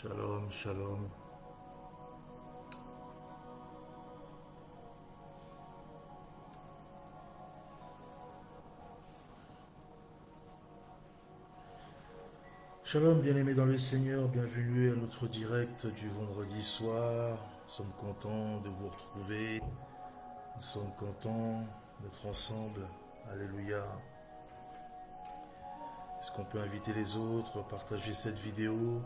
Shalom, shalom. Shalom, bien-aimés dans le Seigneur, bienvenue à notre direct du vendredi soir. Nous sommes contents de vous retrouver. Nous sommes contents d'être ensemble. Alléluia. Est-ce qu'on peut inviter les autres, partager cette vidéo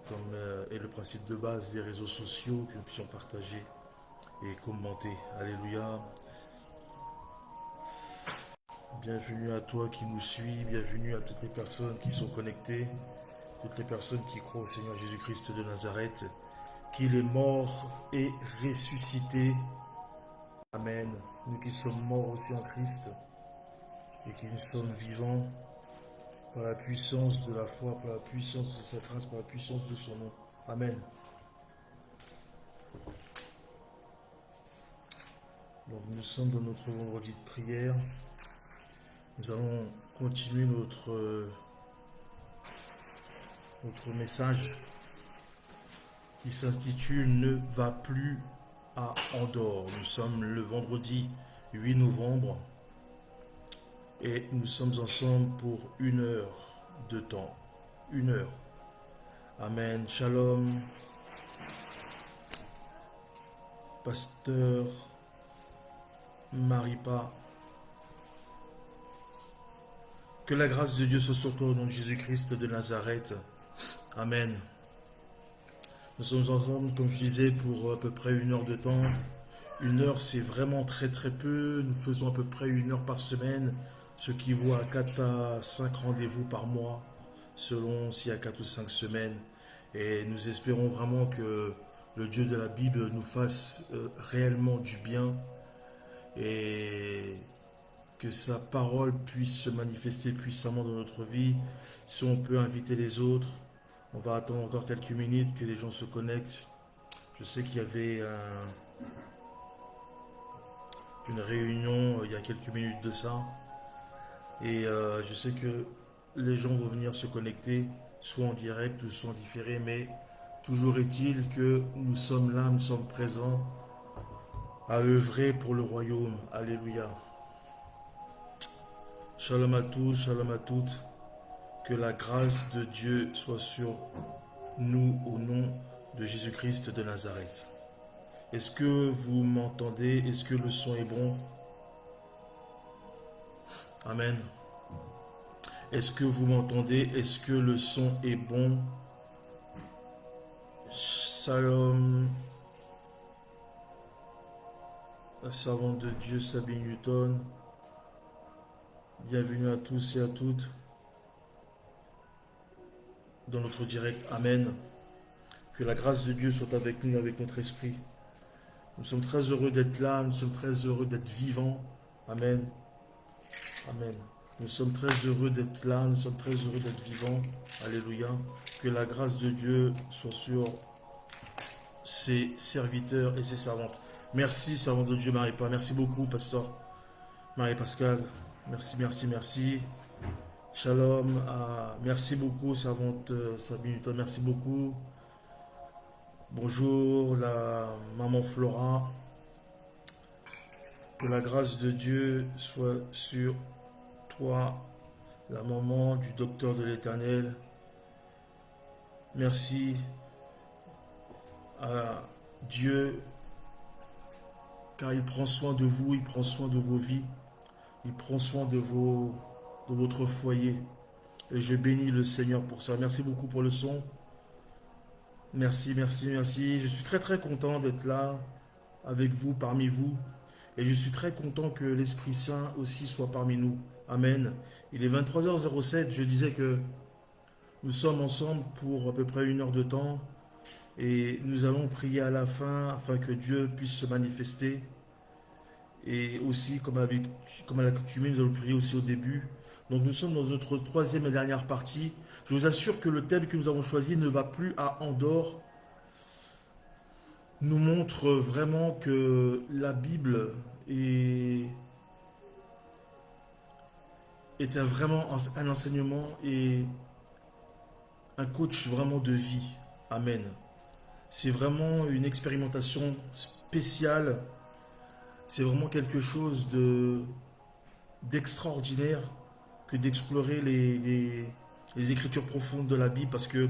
comme est le principe de base des réseaux sociaux, que nous puissions partager et commenter. Alléluia. Bienvenue à toi qui nous suis, bienvenue à toutes les personnes qui sont connectées, toutes les personnes qui croient au Seigneur Jésus-Christ de Nazareth, qu'il est mort et ressuscité. Amen. Nous qui sommes morts aussi en Christ et qui nous sommes vivants par la puissance de la foi, par la puissance de sa grâce, par la puissance de son nom. Amen. Donc nous sommes dans notre vendredi de prière. Nous allons continuer notre message qui s'intitule « Ne va plus à Andorre ». Nous sommes le vendredi 8 novembre et nous sommes ensemble pour 1 heure de temps. 1 heure. Amen. Shalom. Pasteur Maripa. Que la grâce de Dieu soit sur toi au nom de Jésus-Christ de Nazareth. Amen. Nous sommes ensemble, comme je disais, pour à peu près 1 heure de temps. 1 heure, c'est vraiment très très peu. Nous faisons à peu près 1 heure par semaine, ce qui vaut à 4 à 5 rendez-vous par mois, selon s'il y a 4 ou 5 semaines. Et nous espérons vraiment que le Dieu de la Bible nous fasse réellement du bien et que sa parole puisse se manifester puissamment dans notre vie. Si on peut inviter les autres, on va attendre encore quelques minutes que les gens se connectent. Je sais qu'il y avait une réunion il y a quelques minutes de ça. Et je sais que les gens vont venir se connecter, soit en direct ou soit en différé. Mais toujours est-il que nous sommes là, nous sommes présents à œuvrer pour le royaume. Alléluia. Shalom à tous, shalom à toutes. Que la grâce de Dieu soit sur nous au nom de Jésus-Christ de Nazareth. Est-ce que vous m'entendez? Est-ce que le son est bon? Amen. Est-ce que vous m'entendez? Est-ce que le son est bon? Shalom. La servante de Dieu, Sabine Newton. Bienvenue à tous et à toutes dans notre direct. Amen. Que la grâce de Dieu soit avec nous, avec notre esprit. Nous sommes très heureux d'être là, nous sommes très heureux d'être vivants. Amen. Amen. Nous sommes très heureux d'être là, nous sommes très heureux d'être vivants. Alléluia. Que la grâce de Dieu soit sur ses serviteurs et ses servantes. Merci, servante de Dieu, Marie-Pa. Merci beaucoup, pasteur Marie-Pascal. Merci, merci, merci. Shalom. Merci beaucoup, servante Sabine Newton. Merci beaucoup. Bonjour, la maman Flora. Que la grâce de Dieu soit sur toi, la maman du docteur de l'Éternel. Merci à Dieu, car il prend soin de vous, il prend soin de vos vies, il prend soin de votre foyer. Et je bénis le Seigneur pour ça. Merci beaucoup pour le son. Merci, merci, merci. Je suis très très content d'être là avec vous, parmi vous. Et je suis très content que l'Esprit Saint aussi soit parmi nous. Amen. Il est 23h07. Je disais que nous sommes ensemble pour à peu près 1 heure de temps. Et nous allons prier à la fin afin que Dieu puisse se manifester. Et aussi, comme à l'accoutumée, nous allons prier aussi au début. Donc nous sommes dans notre 3e et dernière partie. Je vous assure que le thème que nous avons choisi, Ne va plus à Andorre, nous montre vraiment que la Bible est vraiment un enseignement et un coach vraiment de vie. Amen. C'est vraiment une expérimentation spéciale. C'est vraiment quelque chose d'extraordinaire que d'explorer les écritures profondes de la Bible, parce que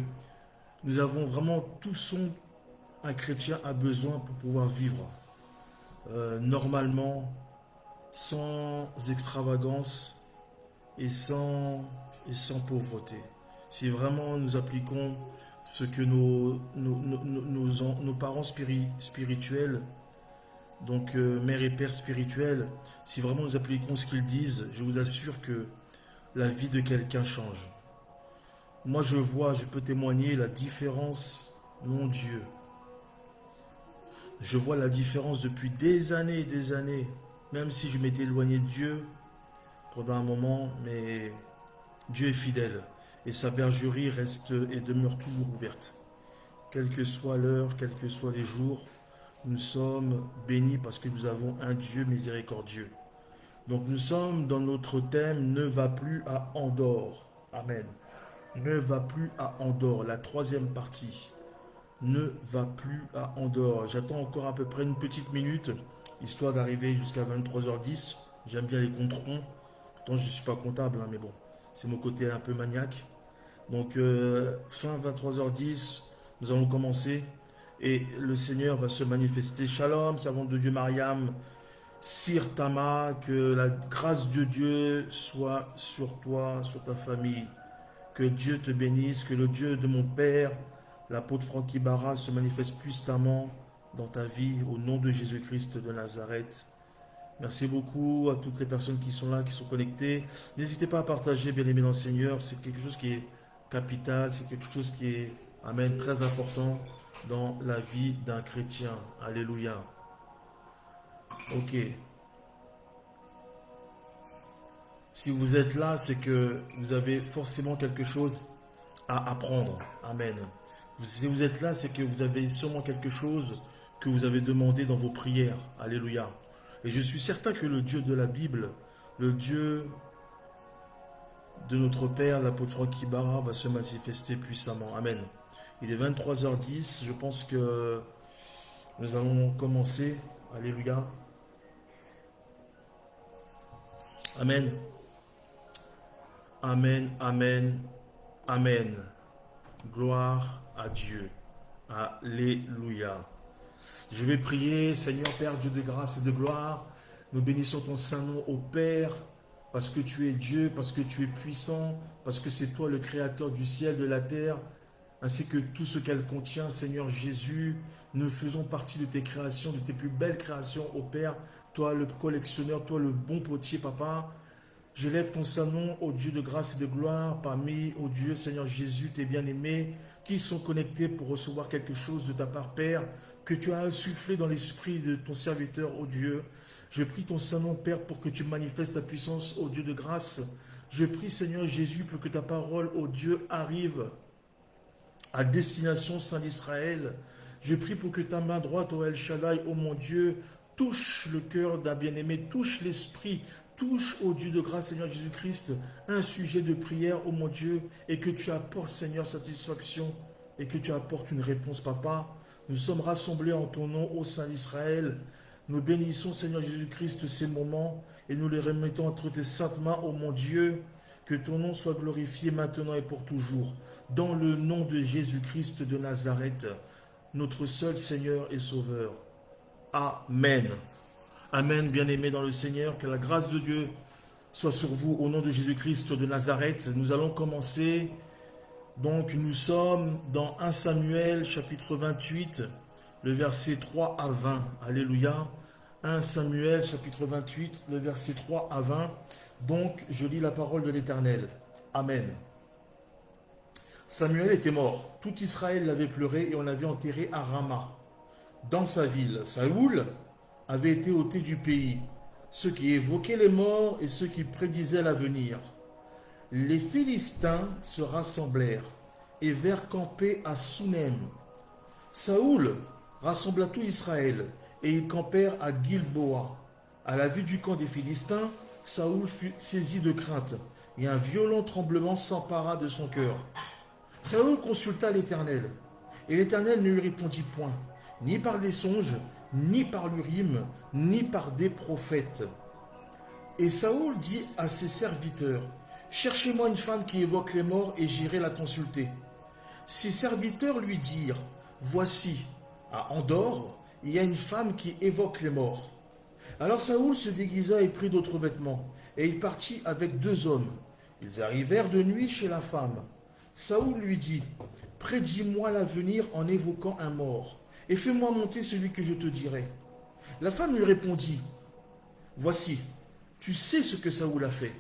nous avons vraiment tout son un chrétien a besoin pour pouvoir vivre normalement, sans extravagance et sans pauvreté. Si vraiment nous appliquons ce que nos parents spirituels, donc mère et père spirituels, si vraiment nous appliquons ce qu'ils disent, je vous assure que la vie de quelqu'un change. Moi je peux témoigner la différence, mon Dieu. Je vois la différence depuis des années et des années, même si je m'étais éloigné de Dieu pendant un moment, mais Dieu est fidèle et sa bergerie reste et demeure toujours ouverte. Quelle que soit l'heure, quels que soient les jours, nous sommes bénis parce que nous avons un Dieu miséricordieux. Donc nous sommes dans notre thème « Ne va plus à Andorre ». Amen. Ne va plus à Andorre, la troisième partie. Ne va plus à Andorre. J'attends encore à peu près une petite minute, histoire d'arriver jusqu'à 23h10. J'aime bien les comptes ronds. Pourtant, je ne suis pas comptable, hein, mais bon, c'est mon côté un peu maniaque. Donc, fin 23h10, nous allons commencer. Et le Seigneur va se manifester. Shalom, servante de Dieu Mariam, Sir Tama, que la grâce de Dieu soit sur toi, sur ta famille. Que Dieu te bénisse, que le Dieu de mon Père, l'apôtre Francky Barra, se manifeste puissamment dans ta vie au nom de Jésus-Christ de Nazareth. Merci beaucoup à toutes les personnes qui sont là, qui sont connectées. N'hésitez pas à partager, bien aimé dans le Seigneur. C'est quelque chose qui est capital, c'est quelque chose qui est, amen, très important dans la vie d'un chrétien. Alléluia. Ok. Si vous êtes là, c'est que vous avez forcément quelque chose à apprendre. Amen. Si vous êtes là, c'est que vous avez sûrement quelque chose que vous avez demandé dans vos prières. Alléluia. Et je suis certain que le Dieu de la Bible, le Dieu de notre Père, l'apôtre Francky Barra, va se manifester puissamment. Amen. Il est 23h10. Je pense que nous allons commencer. Alléluia. Amen. Amen, amen, amen. Gloire à Dieu. Alléluia. Je vais prier, Seigneur Père, Dieu de grâce et de gloire. Nous bénissons ton saint nom au Père, parce que tu es Dieu, parce que tu es puissant, parce que c'est toi le créateur du ciel, de la terre, ainsi que tout ce qu'elle contient, Seigneur Jésus. Nous faisons partie de tes créations, de tes plus belles créations, ô Père. Toi le collectionneur, toi le bon potier, Papa. J'élève ton saint nom, ô Dieu de grâce et de gloire, parmi, ô Dieu, Seigneur Jésus, tes bien-aimés, qui sont connectés pour recevoir quelque chose de ta part, Père, que tu as insufflé dans l'esprit de ton serviteur, ô Dieu. Je prie ton saint nom, Père, pour que tu manifestes ta puissance, ô Dieu de grâce. Je prie, Seigneur Jésus, pour que ta parole, ô Dieu, arrive à destination, Saint d'Israël. Je prie pour que ta main droite, ô El Shaddai, ô mon Dieu, touche le cœur d'un bien-aimé, touche l'esprit, touche, ô Dieu de grâce, Seigneur Jésus-Christ, un sujet de prière, ô mon Dieu, et que tu apportes, Seigneur, satisfaction, et que tu apportes une réponse, Papa. Nous sommes rassemblés en ton nom, ô Saint d'Israël. Nous bénissons, Seigneur Jésus-Christ, ces moments, et nous les remettons entre tes saintes mains, ô mon Dieu. Que ton nom soit glorifié maintenant et pour toujours. Dans le nom de Jésus-Christ de Nazareth, notre seul Seigneur et Sauveur. Amen. Amen, bien-aimés dans le Seigneur, que la grâce de Dieu soit sur vous au nom de Jésus-Christ de Nazareth. Nous allons commencer. Donc nous sommes dans 1 Samuel chapitre 28, le verset 3 à 20. Alléluia. 1 Samuel chapitre 28, le verset 3 à 20. Donc je lis la parole de l'Éternel. Amen. Samuel était mort. Tout Israël l'avait pleuré et on l'avait enterré à Rama, dans sa ville. Saoul avait été ôté du pays, ceux qui évoquaient les morts et ceux qui prédisaient l'avenir. Les Philistins se rassemblèrent et vinrent camper à Sunem. Saoul rassembla tout Israël et ils campèrent à Gilboa. À la vue du camp des Philistins, Saoul fut saisi de crainte et un violent tremblement s'empara de son cœur. Saül consulta l'Éternel, et l'Éternel ne lui répondit point, ni par des songes, ni par l'Urim, ni par des prophètes. Et Saül dit à ses serviteurs, cherchez-moi une femme qui évoque les morts et j'irai la consulter. Ses serviteurs lui dirent, voici, à Endor, il y a une femme qui évoque les morts. Alors Saül se déguisa et prit d'autres vêtements, et il partit avec 2 hommes. Ils arrivèrent de nuit chez la femme. Saül lui dit, prédis-moi l'avenir en évoquant un mort, et fais-moi monter celui que je te dirai. La femme lui répondit, voici, tu sais ce que Saül a fait.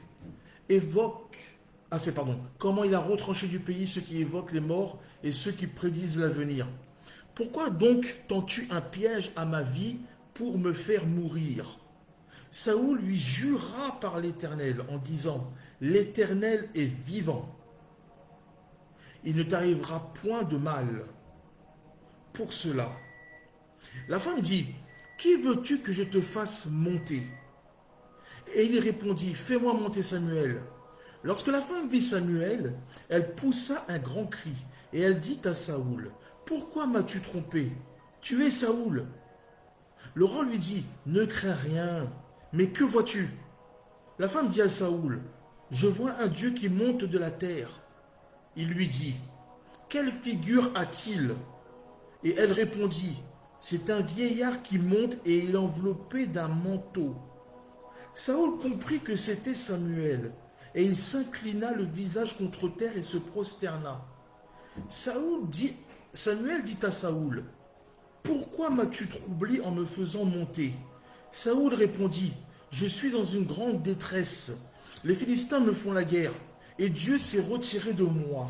Comment il a retranché du pays ceux qui évoquent les morts et ceux qui prédisent l'avenir. Pourquoi donc tends-tu un piège à ma vie pour me faire mourir? Saül lui jura par l'Éternel en disant, l'Éternel est vivant. Il ne t'arrivera point de mal. Pour cela, la femme dit, qui veux-tu que je te fasse monter? Et il répondit, fais-moi monter Samuel. Lorsque la femme vit Samuel, elle poussa un grand cri, et elle dit à Saül, pourquoi m'as-tu trompé? Tu es Saül. Le roi lui dit, ne crains rien, mais que vois-tu? La femme dit à Saül, je vois un Dieu qui monte de la terre. Il lui dit, quelle figure a-t-il? Et elle répondit, c'est un vieillard qui monte et il est enveloppé d'un manteau. Saül comprit que c'était Samuel, et il s'inclina le visage contre terre et se prosterna. Samuel dit à Saül, pourquoi m'as-tu troublé en me faisant monter? Saül répondit, je suis dans une grande détresse. Les Philistins me font la guerre, et Dieu s'est retiré de moi.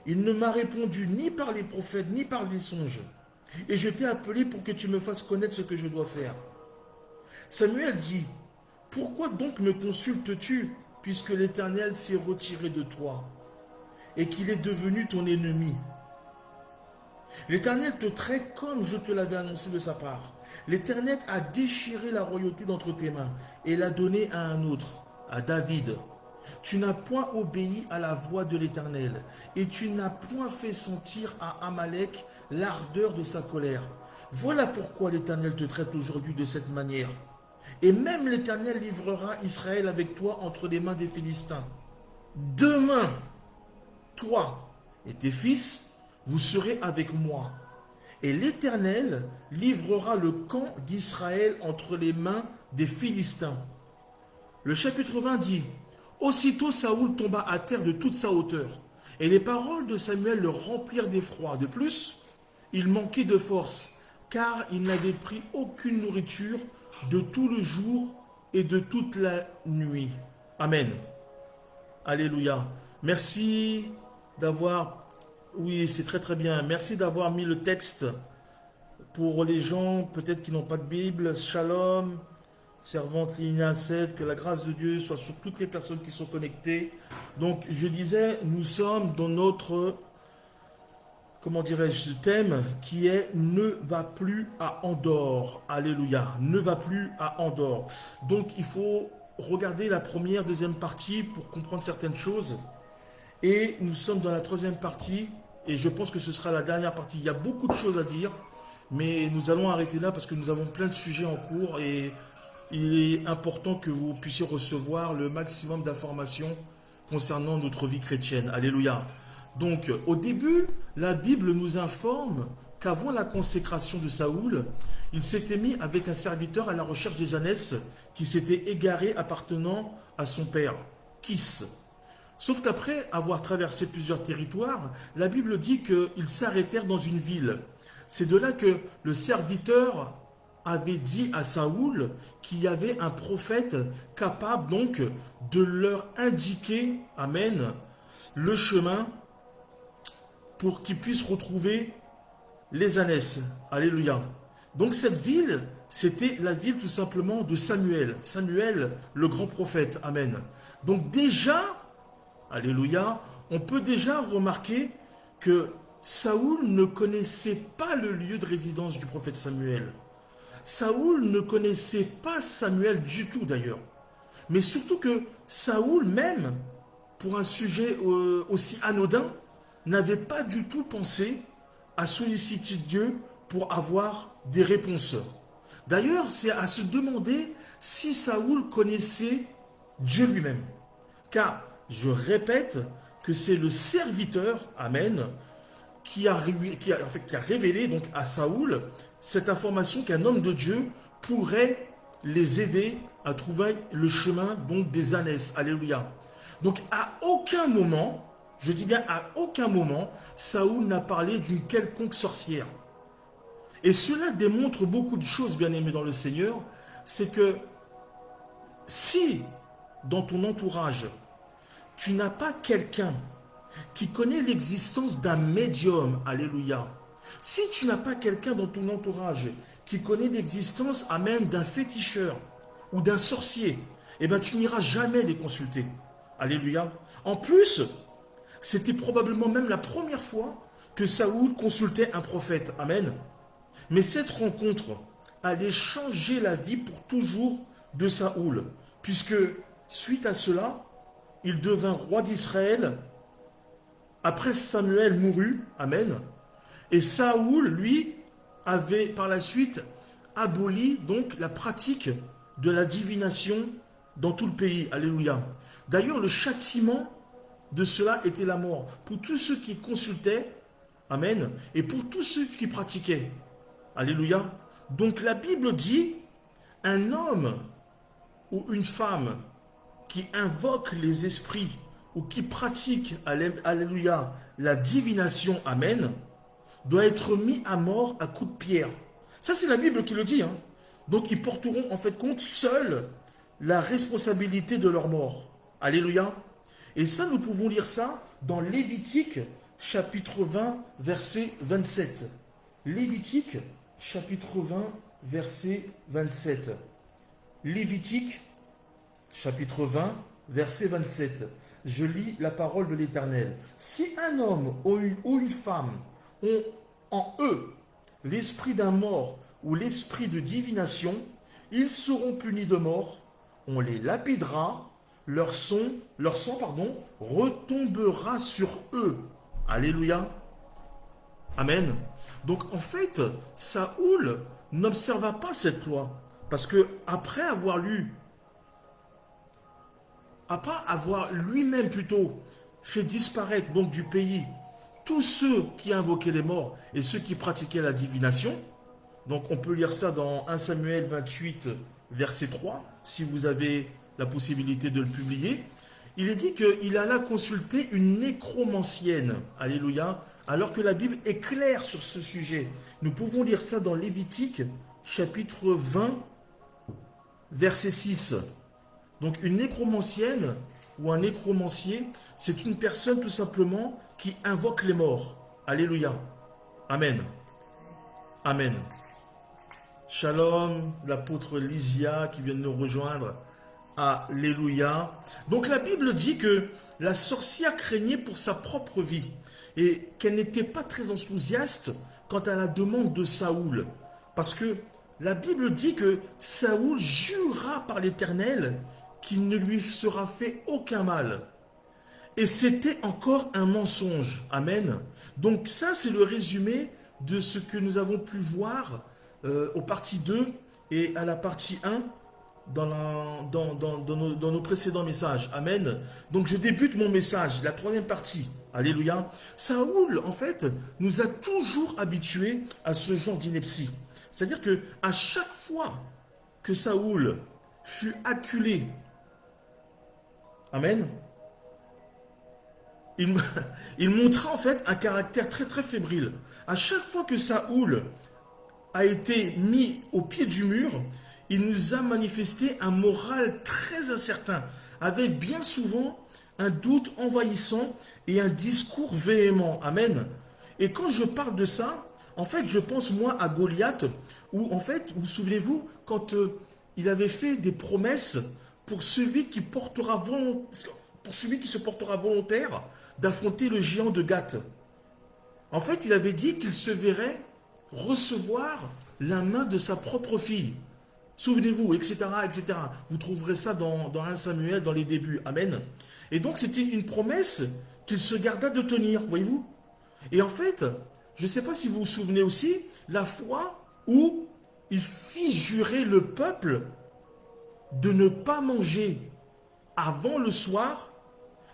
Il ne m'a répondu ni par les prophètes, ni par les songes. Et je t'ai appelé pour que tu me fasses connaître ce que je dois faire. Samuel dit, pourquoi donc me consultes-tu, puisque l'Éternel s'est retiré de toi, et qu'il est devenu ton ennemi? L'Éternel te traite comme je te l'avais annoncé de sa part. L'Éternel a déchiré la royauté d'entre tes mains, et l'a donnée à un autre, à David. Tu n'as point obéi à la voix de l'Éternel, et tu n'as point fait sentir à Amalek l'ardeur de sa colère. Voilà pourquoi l'Éternel te traite aujourd'hui de cette manière. Et même l'Éternel livrera Israël avec toi entre les mains des Philistins. Demain, toi et tes fils, vous serez avec moi. Et l'Éternel livrera le camp d'Israël entre les mains des Philistins. Le chapitre 20 dit, aussitôt Saül tomba à terre de toute sa hauteur, et les paroles de Samuel le remplirent d'effroi. De plus, il manquait de force, car il n'avait pris aucune nourriture de tout le jour et de toute la nuit. Amen. Alléluia. Merci d'avoir... Oui, c'est très très bien. Merci d'avoir mis le texte pour les gens peut-être qui n'ont pas de Bible. Shalom, servante Linia 7, que la grâce de Dieu soit sur toutes les personnes qui sont connectées. Donc, je disais, nous sommes dans notre, comment dirais-je, thème qui est « Ne va plus à Endor ». Alléluia. « Ne va plus à Endor ». Donc, il faut regarder la première, deuxième partie pour comprendre certaines choses. Et nous sommes dans la troisième partie, et je pense que ce sera la dernière partie. Il y a beaucoup de choses à dire, mais nous allons arrêter là parce que nous avons plein de sujets en cours et il est important que vous puissiez recevoir le maximum d'informations concernant notre vie chrétienne. Alléluia. Donc, au début, la Bible nous informe qu'avant la consécration de Saül, il s'était mis avec un serviteur à la recherche des ânesses qui s'était égaré appartenant à son père, Kis. Sauf qu'après avoir traversé plusieurs territoires, la Bible dit qu'ils s'arrêtèrent dans une ville. C'est de là que le serviteur avait dit à Saül qu'il y avait un prophète capable donc de leur indiquer, amen, le chemin pour qu'ils puissent retrouver les ânesses. Alléluia. Donc cette ville, c'était la ville tout simplement de Samuel. Samuel, le grand prophète. Amen. Donc déjà, alléluia, on peut déjà remarquer que Saül ne connaissait pas le lieu de résidence du prophète Samuel. Saül ne connaissait pas Samuel du tout d'ailleurs. Mais surtout que Saül même, pour un sujet aussi anodin, n'avait pas du tout pensé à solliciter Dieu pour avoir des réponses. D'ailleurs, c'est à se demander si Saoul connaissait Dieu lui-même. Car, je répète, que c'est le serviteur, Amen, qui a révélé donc à Saoul cette information qu'un homme de Dieu pourrait les aider à trouver le chemin donc des ânesses. Alléluia. Donc à aucun moment, je dis bien à aucun moment, Saoul n'a parlé d'une quelconque sorcière. Et cela démontre beaucoup de choses, bien-aimés dans le Seigneur, c'est que si dans ton entourage, tu n'as pas quelqu'un qui connaît l'existence d'un médium, alléluia, si tu n'as pas quelqu'un dans ton entourage qui connaît l'existence, amen, d'un féticheur ou d'un sorcier, eh bien tu n'iras jamais les consulter. Alléluia. En plus, c'était probablement même la première fois que Saoul consultait un prophète. Amen. Mais cette rencontre allait changer la vie pour toujours de Saoul, puisque suite à cela, il devint roi d'Israël. Après Samuel mourut, amen. Et Saoul, lui, avait par la suite aboli donc la pratique de la divination dans tout le pays. Alléluia. D'ailleurs, le châtiment de cela était la mort pour tous ceux qui consultaient, amen, et pour tous ceux qui pratiquaient. Alléluia. Donc la Bible dit, un homme ou une femme qui invoque les esprits ou qui pratique, alléluia, la divination, amen, doit être mis à mort à coups de pierre. Ça, c'est la Bible qui le dit. Hein. Donc, ils porteront en fait compte seuls la responsabilité de leur mort. Alléluia. Et ça, nous pouvons lire ça dans Lévitique, chapitre 20, verset 27. Lévitique, chapitre 20, verset 27. Lévitique, chapitre 20, verset 27. Je lis la parole de l'Éternel. Si un homme ou une femme ont en eux l'esprit d'un mort ou l'esprit de divination, ils seront punis de mort, on les lapidera, leur sang retombera sur eux. Alléluia. Amen. Donc en fait, Saoul n'observa pas cette loi, parce que après avoir lui-même plutôt fait disparaître donc du pays tous ceux qui invoquaient les morts et ceux qui pratiquaient la divination. Donc on peut lire ça dans 1 Samuel 28, verset 3, si vous avez la possibilité de le publier. Il est dit qu'il alla consulter une nécromancienne, alléluia, alors que la Bible est claire sur ce sujet. Nous pouvons lire ça dans Lévitique, chapitre 20, verset 6. Donc une nécromancienne ou un nécromancier, c'est une personne tout simplement qui invoque les morts. Alléluia. Amen. Amen. Shalom, l'apôtre Lysia qui vient de nous rejoindre. Alléluia. Donc la Bible dit que la sorcière craignait pour sa propre vie et qu'elle n'était pas très enthousiaste quant à la demande de Saoul. Parce que la Bible dit que Saoul jura par l'Éternel qu'il ne lui sera fait aucun mal. Et c'était encore un mensonge. Amen. Donc ça, c'est le résumé de ce que nous avons pu voir aux parties 2 et à la partie 1 dans nos précédents messages. Amen. Donc je débute mon message, la troisième partie. Alléluia. Saoul, en fait, nous a toujours habitués à ce genre d'ineptie. C'est-à-dire que à chaque fois que Saoul fut acculé, amen, il montra en fait un caractère très très fébrile. À chaque fois que Saoul a été mis au pied du mur, il nous a manifesté un moral très incertain, avec bien souvent un doute envahissant et un discours véhément. Amen. Et quand je parle de ça, en fait, je pense moi à Goliath, où en fait, vous souvenez-vous, quand il avait fait des promesses pour celui qui se portera volontaire d'affronter le géant de Gath. En fait, il avait dit qu'il se verrait recevoir la main de sa propre fille. Souvenez-vous, etc., etc. Vous trouverez ça dans 1 Samuel, dans les débuts. Amen. Et donc, c'était une promesse qu'il se garda de tenir, voyez-vous. Et en fait, je ne sais pas si vous vous souvenez aussi, la fois où il fit jurer le peuple de ne pas manger avant le soir,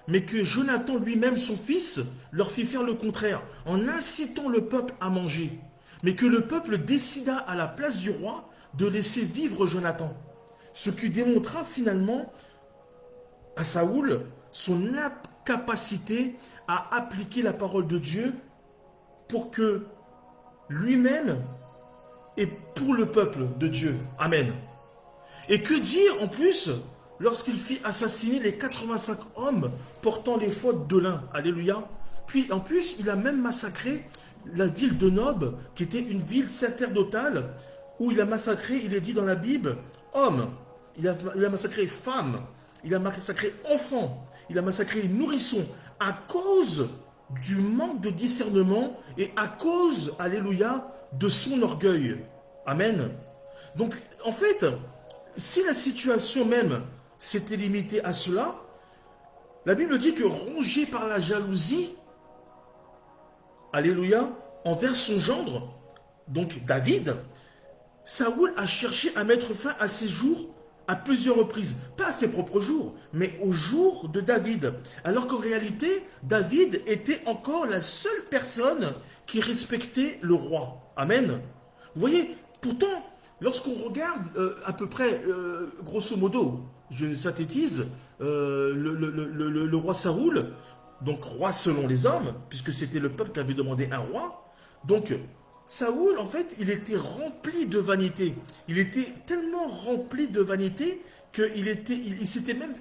mais que Jonathan lui-même, son fils, leur fit faire le contraire, en incitant le peuple à manger. Mais que le peuple décida à la place du roi de laisser vivre Jonathan. Ce qui démontra finalement à Saoul son incapacité à appliquer la parole de Dieu pour que lui-même et pour le peuple de Dieu. Amen. Et que dire en plus lorsqu'il fit assassiner les 85 hommes portant les fautes de l'un. Alléluia. Puis en plus, il a même massacré la ville de Nob, qui était une ville sacerdotale, où il a massacré, il est dit dans la Bible, hommes, il a massacré femmes, il a massacré enfants, il a massacré nourrissons, à cause du manque de discernement et à cause, alléluia, de son orgueil. Amen. Donc, en fait, si la situation même s'était limitée à cela, la Bible dit que rongé par la jalousie, alléluia, envers son gendre, donc David, Saoul a cherché à mettre fin à ses jours à plusieurs reprises. Pas à ses propres jours, mais aux jours de David. Alors qu'en réalité, David était encore la seule personne qui respectait le roi. Amen. Vous voyez, pourtant, lorsqu'on regarde à peu près, grosso modo, je synthétise, le roi Saoul, donc roi selon les hommes, puisque c'était le peuple qui avait demandé un roi, donc Saoul, en fait, il était rempli de vanité. Il était tellement rempli de vanité qu'il s'était même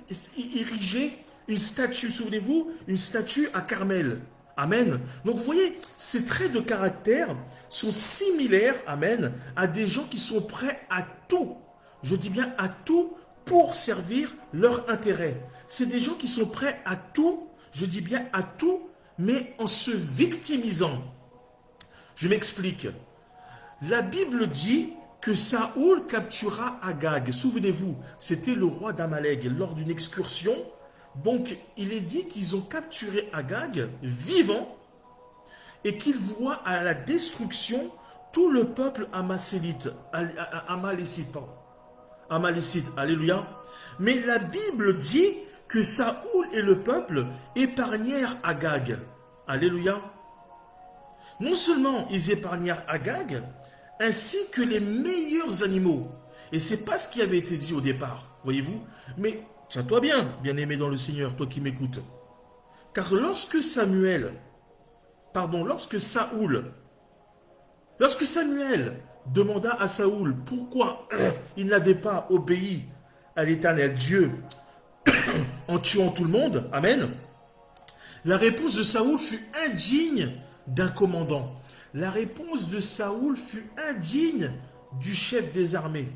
érigé une statue, souvenez-vous, une statue à Carmel. Amen. Donc vous voyez, ces traits de caractère sont similaires, amen, à des gens qui sont prêts à tout, je dis bien à tout, pour servir leur intérêt. C'est des gens qui sont prêts à tout, je dis bien à tout, mais en se victimisant. Je m'explique. La Bible dit que Saoul captura Agag. Souvenez-vous, c'était le roi d'Amalek lors d'une excursion. Donc, il est dit qu'ils ont capturé Agag vivant et qu'ils voient à la destruction tout le peuple amalécite. Amalécite, alléluia. Mais la Bible dit que Saoul et le peuple épargnèrent Agag. Alléluia. Non seulement ils épargnèrent Agag, ainsi que les meilleurs animaux. Et ce n'est pas ce qui avait été dit au départ, voyez-vous. Mais tiens-toi bien, bien-aimé dans le Seigneur, toi qui m'écoutes. Car lorsque Samuel demanda à Saoul pourquoi il n'avait pas obéi à l'Éternel Dieu en tuant tout le monde, amen, la réponse de Saoul fut indigne d'un commandant. La réponse de Saoul fut indigne du chef des armées.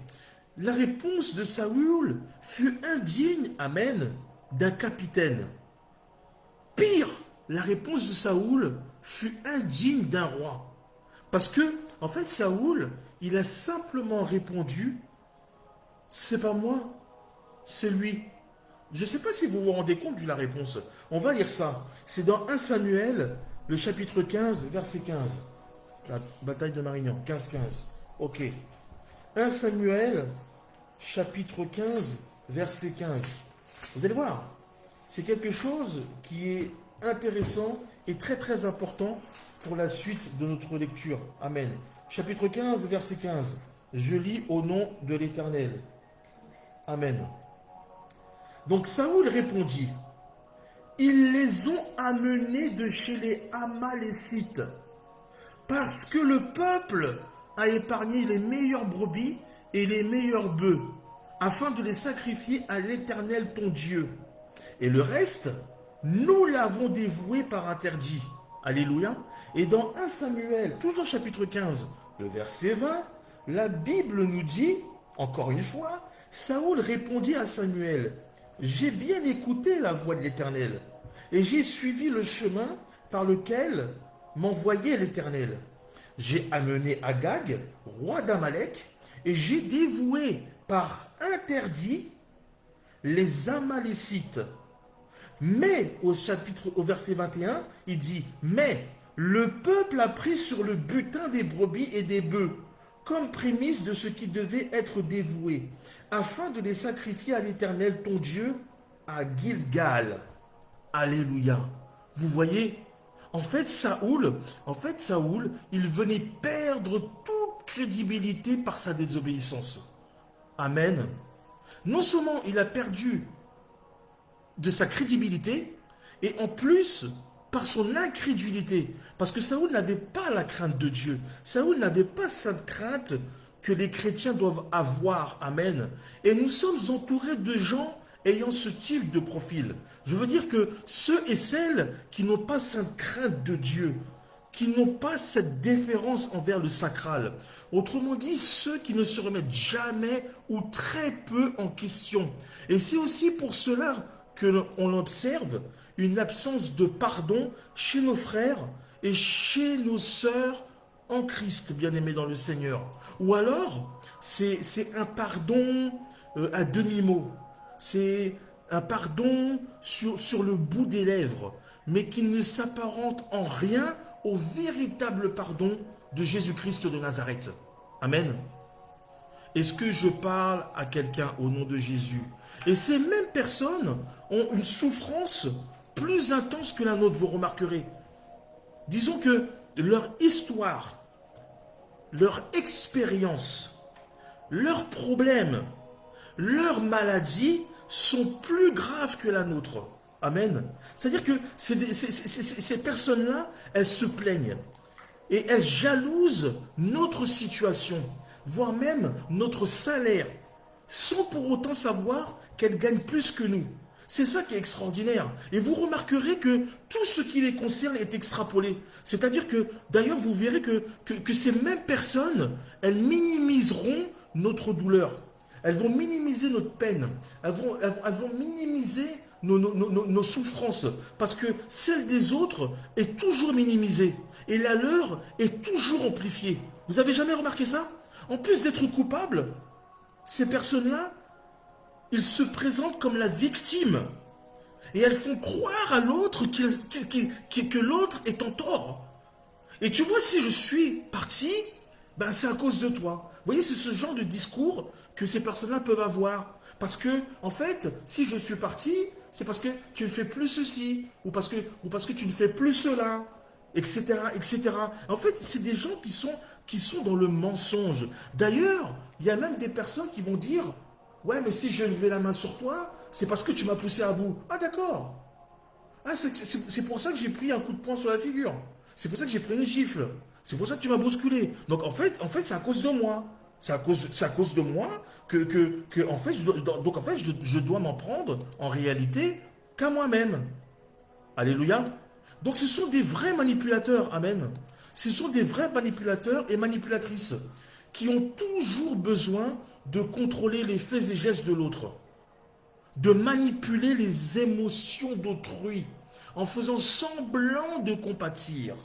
La réponse de Saoul fut indigne, amen, d'un capitaine. Pire, la réponse de Saoul fut indigne d'un roi. Parce que, en fait, Saoul, il a simplement répondu, c'est pas moi, c'est lui. Je ne sais pas si vous vous rendez compte de la réponse. On va lire ça. C'est dans 1 Samuel, le chapitre 15, verset 15. La bataille de Marignan, 15-15. Ok. 1 Samuel, chapitre 15, verset 15. Vous allez voir, c'est quelque chose qui est intéressant et très très important pour la suite de notre lecture. Amen. Chapitre 15, verset 15. Je lis au nom de l'Éternel. Amen. Donc Saoul répondit, ils les ont amenés de chez les Amalécites, parce que le peuple a épargné les meilleures brebis et les meilleurs bœufs, afin de les sacrifier à l'Éternel ton Dieu. Et le reste, nous l'avons dévoué par interdit. Alléluia. Et dans 1 Samuel, toujours chapitre 15, le verset 20, la Bible nous dit, encore une fois, Saoul répondit à Samuel, j'ai bien écouté la voix de l'Éternel, et j'ai suivi le chemin par lequel m'envoyait l'Éternel. J'ai amené Agag, roi d'Amalek, et j'ai dévoué par interdit les Amalécites, Mais, au verset 21, il dit, mais le peuple a pris sur le butin des brebis et des bœufs, comme prémisse de ce qui devait être dévoué, afin de les sacrifier à l'Éternel ton Dieu à Gilgal. Alléluia. Vous voyez, Saoul, il venait perdre toute crédibilité par sa désobéissance. Amen. Non seulement il a perdu de sa crédibilité, et en plus, par son incrédulité. Parce que Saoul n'avait pas la crainte de Dieu. Saoul n'avait pas cette crainte que les chrétiens doivent avoir. Amen. Et nous sommes entourés de gens ayant ce type de profil. Je veux dire que ceux et celles qui n'ont pas cette crainte de Dieu, qui n'ont pas cette déférence envers le sacral, autrement dit, ceux qui ne se remettent jamais ou très peu en question. Et c'est aussi pour cela qu'on observe une absence de pardon chez nos frères et chez nos sœurs en Christ, bien-aimés dans le Seigneur. Ou alors, c'est un pardon à demi-mot. C'est un pardon sur le bout des lèvres, mais qui ne s'apparente en rien au véritable pardon de Jésus-Christ de Nazareth. Amen. Est-ce que je parle à quelqu'un au nom de Jésus? Et ces mêmes personnes ont une souffrance plus intense que la nôtre, vous remarquerez. Disons que leur histoire, leur expérience, leurs problèmes, leurs maladies sont plus graves que la nôtre. Amen. C'est-à-dire que ces personnes-là, elles se plaignent et elles jalousent notre situation, voire même notre salaire, sans pour autant savoir qu'elles gagnent plus que nous. C'est ça qui est extraordinaire. Et vous remarquerez que tout ce qui les concerne est extrapolé. C'est-à-dire que, d'ailleurs, vous verrez que ces mêmes personnes, elles minimiseront notre douleur. Elles vont minimiser notre peine. Elles vont minimiser nos souffrances. Parce que celle des autres est toujours minimisée. Et la leur est toujours amplifiée. Vous n'avez jamais remarqué ça? En plus d'être coupables, ces personnes-là, ils se présentent comme la victime. Et elles font croire à l'autre que l'autre est en tort. Et tu vois, si je suis parti, ben c'est à cause de toi. Vous voyez, c'est ce genre de discours que ces personnes-là peuvent avoir. Parce que, en fait, si je suis parti, c'est parce que tu ne fais plus ceci, ou parce que tu ne fais plus cela, etc., etc. En fait, c'est des gens qui sont dans le mensonge. D'ailleurs, il y a même des personnes qui vont dire, ouais, mais si je levais la main sur toi, c'est parce que tu m'as poussé à bout. Ah, d'accord. Ah, c'est pour ça que j'ai pris un coup de poing sur la figure. C'est pour ça que j'ai pris une gifle. C'est pour ça que tu m'as bousculé. Donc, en fait c'est à cause de moi. C'est à cause de moi je dois m'en prendre, en réalité, qu'à moi-même. Alléluia. Donc, ce sont des vrais manipulateurs. Amen. Ce sont des vrais manipulateurs et manipulatrices qui ont toujours besoin de contrôler les faits et gestes de l'autre, de manipuler les émotions d'autrui en faisant semblant de compatir.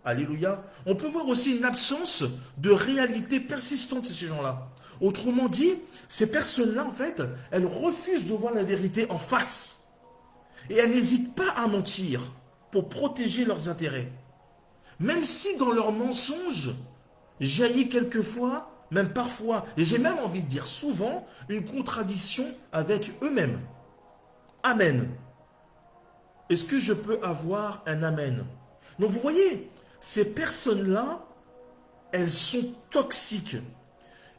Alléluia. On peut voir aussi une absence de réalité persistante chez ces gens-là. Autrement dit, ces personnes-là, en fait, elles refusent de voir la vérité en face. Et elles n'hésitent pas à mentir pour protéger leurs intérêts. Même si dans leurs mensonges jaillit quelquefois, même parfois, et j'ai même envie de dire souvent, une contradiction avec eux-mêmes. Amen. Est-ce que je peux avoir un amen? Donc vous voyez, ces personnes-là, elles sont toxiques.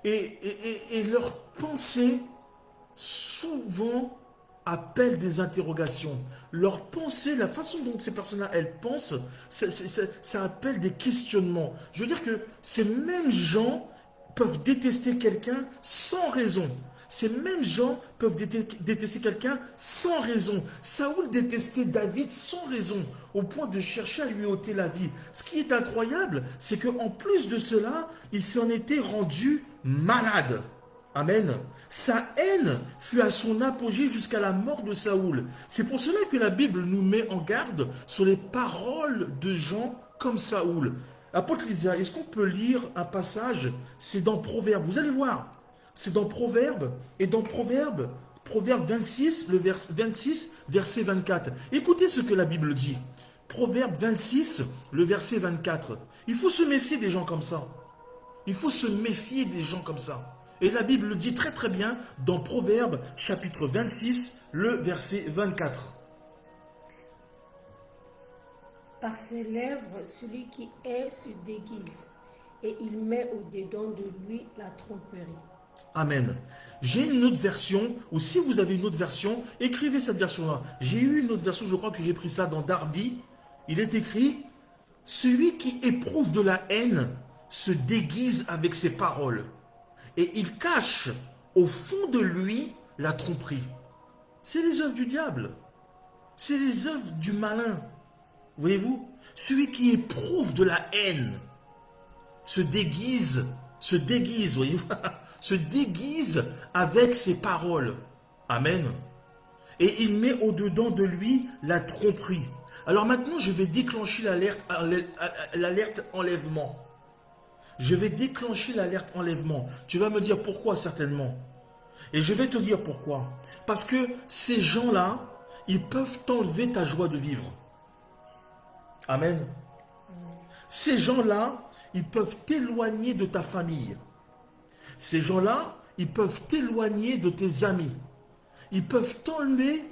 Et leurs pensées, souvent, appellent des interrogations. Leurs pensées, la façon dont ces personnes-là, elles pensent, ça appelle des questionnements. Je veux dire que ces mêmes gens peuvent détester quelqu'un sans raison. Ces mêmes gens peuvent détester quelqu'un sans raison. Saoul détestait David sans raison, au point de chercher à lui ôter la vie. Ce qui est incroyable, c'est qu'en plus de cela, il s'en était rendu malade. Amen. Sa haine fut à son apogée jusqu'à la mort de Saoul. C'est pour cela que la Bible nous met en garde sur les paroles de gens comme Saoul. Apôtre Lisa, est-ce qu'on peut lire un passage? C'est dans Proverbes. Vous allez voir. C'est dans Proverbes. Et dans Proverbes, Proverbe 26, le 26, verset 24. Écoutez ce que la Bible dit. Proverbe 26, le verset 24. Il faut se méfier des gens comme ça. Il faut se méfier des gens comme ça. Et la Bible le dit très très bien dans Proverbe chapitre 26, le verset 24. Par ses lèvres, celui qui est se déguise, et il met au-dedans de lui la tromperie. Amen. J'ai une autre version, ou si vous avez une autre version, écrivez cette version-là. J'ai eu une autre version, je crois que j'ai pris ça dans Darby. Il est écrit, celui qui éprouve de la haine se déguise avec ses paroles, et il cache au fond de lui la tromperie. C'est les œuvres du diable. C'est les œuvres du malin. Voyez-vous, celui qui éprouve de la haine se déguise, voyez-vous, se déguise avec ses paroles. Amen. Et il met au-dedans de lui la tromperie. Alors maintenant, je vais déclencher l'alerte enlèvement. Je vais déclencher l'alerte enlèvement. Tu vas me dire pourquoi certainement. Et je vais te dire pourquoi. Parce que ces gens-là, ils peuvent t'enlever ta joie de vivre. Amen. Ces gens-là, ils peuvent t'éloigner de ta famille. Ces gens-là, ils peuvent t'éloigner de tes amis. Ils peuvent t'enlever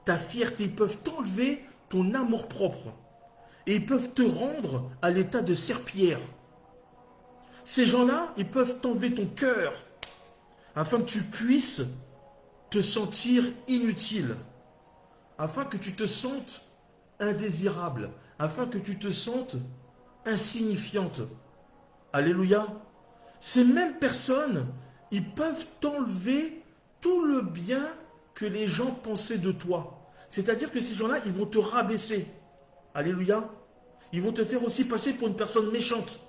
ta fierté, ils peuvent t'enlever ton amour-propre. Et ils peuvent te rendre à l'état de serpillière. Ces gens-là, ils peuvent t'enlever ton cœur afin que tu puisses te sentir inutile, afin que tu te sentes indésirable, afin que tu te sentes insignifiante. Alléluia. Ces mêmes personnes, ils peuvent t'enlever tout le bien que les gens pensaient de toi. C'est-à-dire que ces gens-là, ils vont te rabaisser. Alléluia. Ils vont te faire aussi passer pour une personne méchante.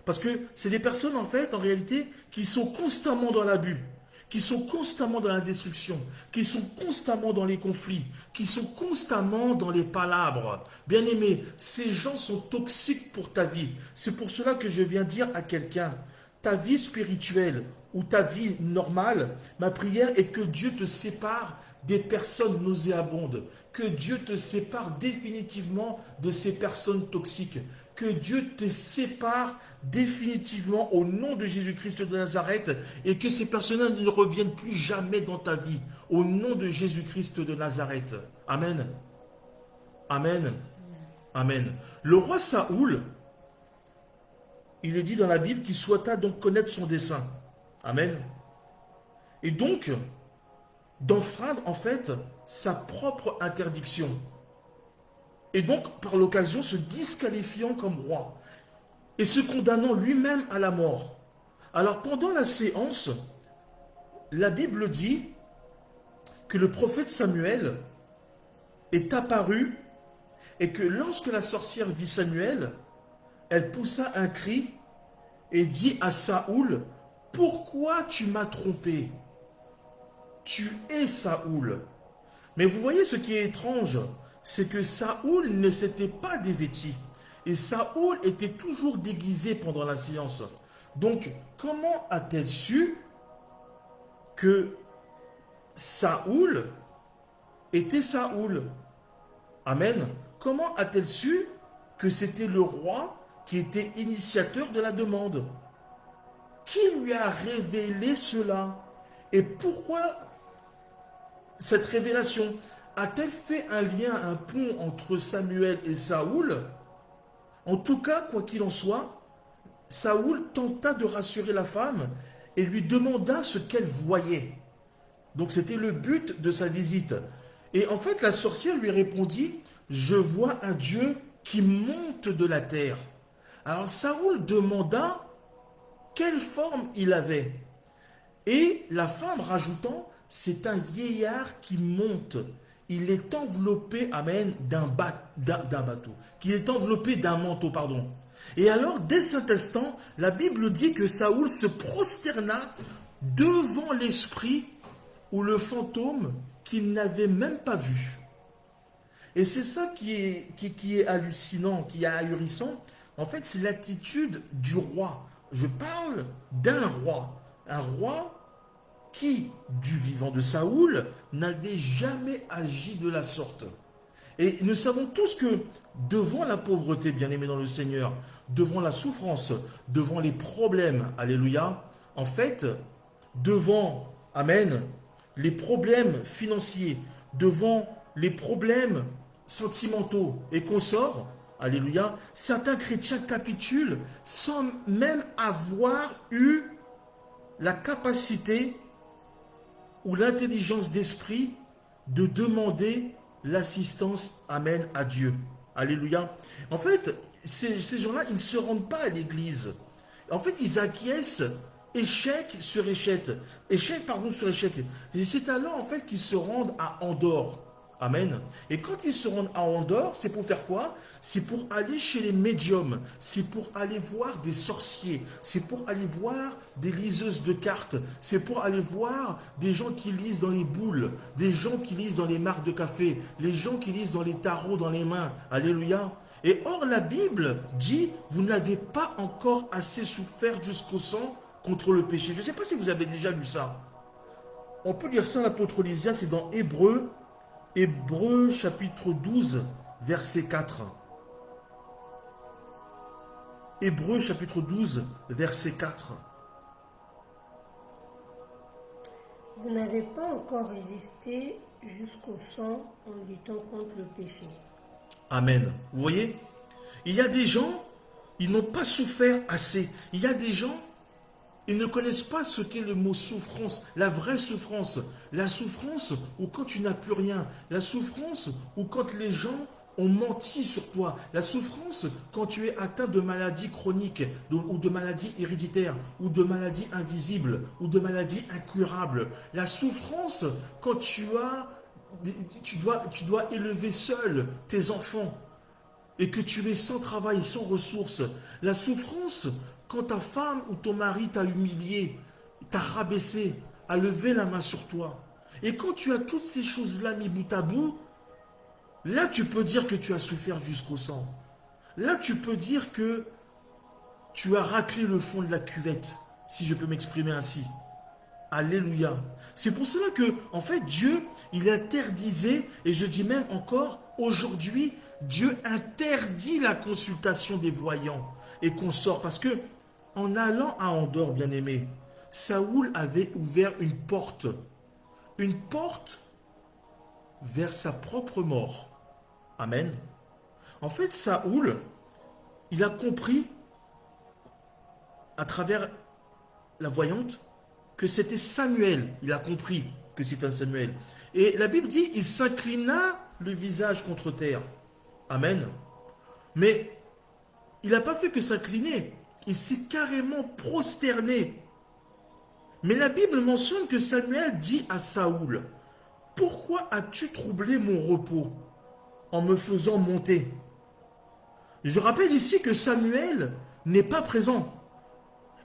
Parce que c'est des personnes, en fait, en réalité, qui sont constamment dans l'abus, qui sont constamment dans la destruction, qui sont constamment dans les conflits, qui sont constamment dans les palabres. Bien-aimés, ces gens sont toxiques pour ta vie. C'est pour cela que je viens dire à quelqu'un, ta vie spirituelle ou ta vie normale, ma prière est que Dieu te sépare des personnes nauséabondes, que Dieu te sépare définitivement de ces personnes toxiques, que Dieu te sépare définitivement au nom de Jésus-Christ de Nazareth et que ces personnes ne reviennent plus jamais dans ta vie au nom de Jésus-Christ de Nazareth. Amen. Amen. Amen. Le roi Saoul, il est dit dans la Bible qu'il souhaita donc connaître son dessein. Amen. Et donc, d'enfreindre en fait sa propre interdiction. Et donc, par l'occasion, se disqualifiant comme roi. Et se condamnant lui-même à la mort. Alors, pendant la séance, la Bible dit que le prophète Samuel est apparu et que lorsque la sorcière vit Samuel, elle poussa un cri et dit à Saoul, « Pourquoi tu m'as trompé? Tu es Saoul. » Mais vous voyez ce qui est étrange, c'est que Saoul ne s'était pas dévêti. Et Saoul était toujours déguisé pendant la séance. Donc, comment a-t-elle su que Saoul était Saoul? Amen. Comment a-t-elle su que c'était le roi qui était initiateur de la demande? Qui lui a révélé cela? Et pourquoi cette révélation? A-t-elle fait un lien, un pont entre Samuel et Saoul? En tout cas, quoi qu'il en soit, Saoul tenta de rassurer la femme et lui demanda ce qu'elle voyait. Donc c'était le but de sa visite. Et en fait, la sorcière lui répondit, « Je vois un Dieu qui monte de la terre. » Alors Saoul demanda quelle forme il avait. Et la femme rajoutant, « C'est un vieillard qui monte. » Il est enveloppé, amen, d'un bateau. Qu'il est enveloppé d'un manteau, pardon. Et alors, dès cet instant, la Bible dit que Saoul se prosterna devant l'esprit ou le fantôme qu'il n'avait même pas vu. Et c'est ça qui est hallucinant, qui est ahurissant. En fait, c'est l'attitude du roi. Je parle d'un roi. Un roi qui, du vivant de Saoul, n'avait jamais agi de la sorte. Et nous savons tous que devant la pauvreté, bien-aimés dans le Seigneur, devant la souffrance, devant les problèmes, alléluia, en fait, devant, amen, les problèmes financiers, devant les problèmes sentimentaux et consorts, alléluia, certains chrétiens capitulent sans même avoir eu la capacité ou l'intelligence d'esprit de demander l'assistance, amen, à Dieu. Alléluia. En fait, ces gens-là, ils ne se rendent pas à l'église. En fait, ils acquiescent échec sur échec. Échec, pardon, sur échec. Et c'est alors, en fait, qu'ils se rendent à Andorre. Amen. Et quand ils se rendent à Andorre, c'est pour faire quoi? C'est pour aller chez les médiums. C'est pour aller voir des sorciers. C'est pour aller voir des liseuses de cartes. C'est pour aller voir des gens qui lisent dans les boules. Des gens qui lisent dans les marques de café. Les gens qui lisent dans les tarots, dans les mains. Alléluia. Et or, la Bible dit, vous n'avez pas encore assez souffert jusqu'au sang contre le péché. Je ne sais pas si vous avez déjà lu ça. On peut lire ça, l'apôtre Lysia, c'est dans Hébreux chapitre 12, verset 4. Hébreux chapitre 12, verset 4. Vous n'avez pas encore résisté jusqu'au sang en luttant contre le péché. Amen. Vous voyez, il y a des gens, ils n'ont pas souffert assez. Il y a des gens, ils ne connaissent pas ce qu'est le mot souffrance, la vraie souffrance. La souffrance où quand tu n'as plus rien. La souffrance où quand les gens ont menti sur toi. La souffrance quand tu es atteint de maladies chroniques ou de maladies héréditaires ou de maladies invisibles ou de maladies incurables. La souffrance quand tu dois élever seul tes enfants et que tu es sans travail, sans ressources. La souffrance quand ta femme ou ton mari t'a humilié, t'a rabaissé, a levé la main sur toi. Et quand tu as toutes ces choses-là mis bout à bout, là tu peux dire que tu as souffert jusqu'au sang. Là tu peux dire que tu as raclé le fond de la cuvette, si je peux m'exprimer ainsi. Alléluia. C'est pour cela que, en fait, Dieu, il interdisait, et je dis même encore, aujourd'hui, Dieu interdit la consultation des voyants et consorts, parce que, en allant à Andorre, bien-aimé, Saoul avait ouvert une porte vers sa propre mort. Amen. En fait, Saoul, il a compris, à travers la voyante, que c'était Samuel. Il a compris que c'était un Samuel. Et la Bible dit, il s'inclina le visage contre terre. Amen. Mais il n'a pas fait que s'incliner. Il s'est carrément prosterné. Mais la Bible mentionne que Samuel dit à Saoul, « Pourquoi as-tu troublé mon repos en me faisant monter ?» Je rappelle ici que Samuel n'est pas présent.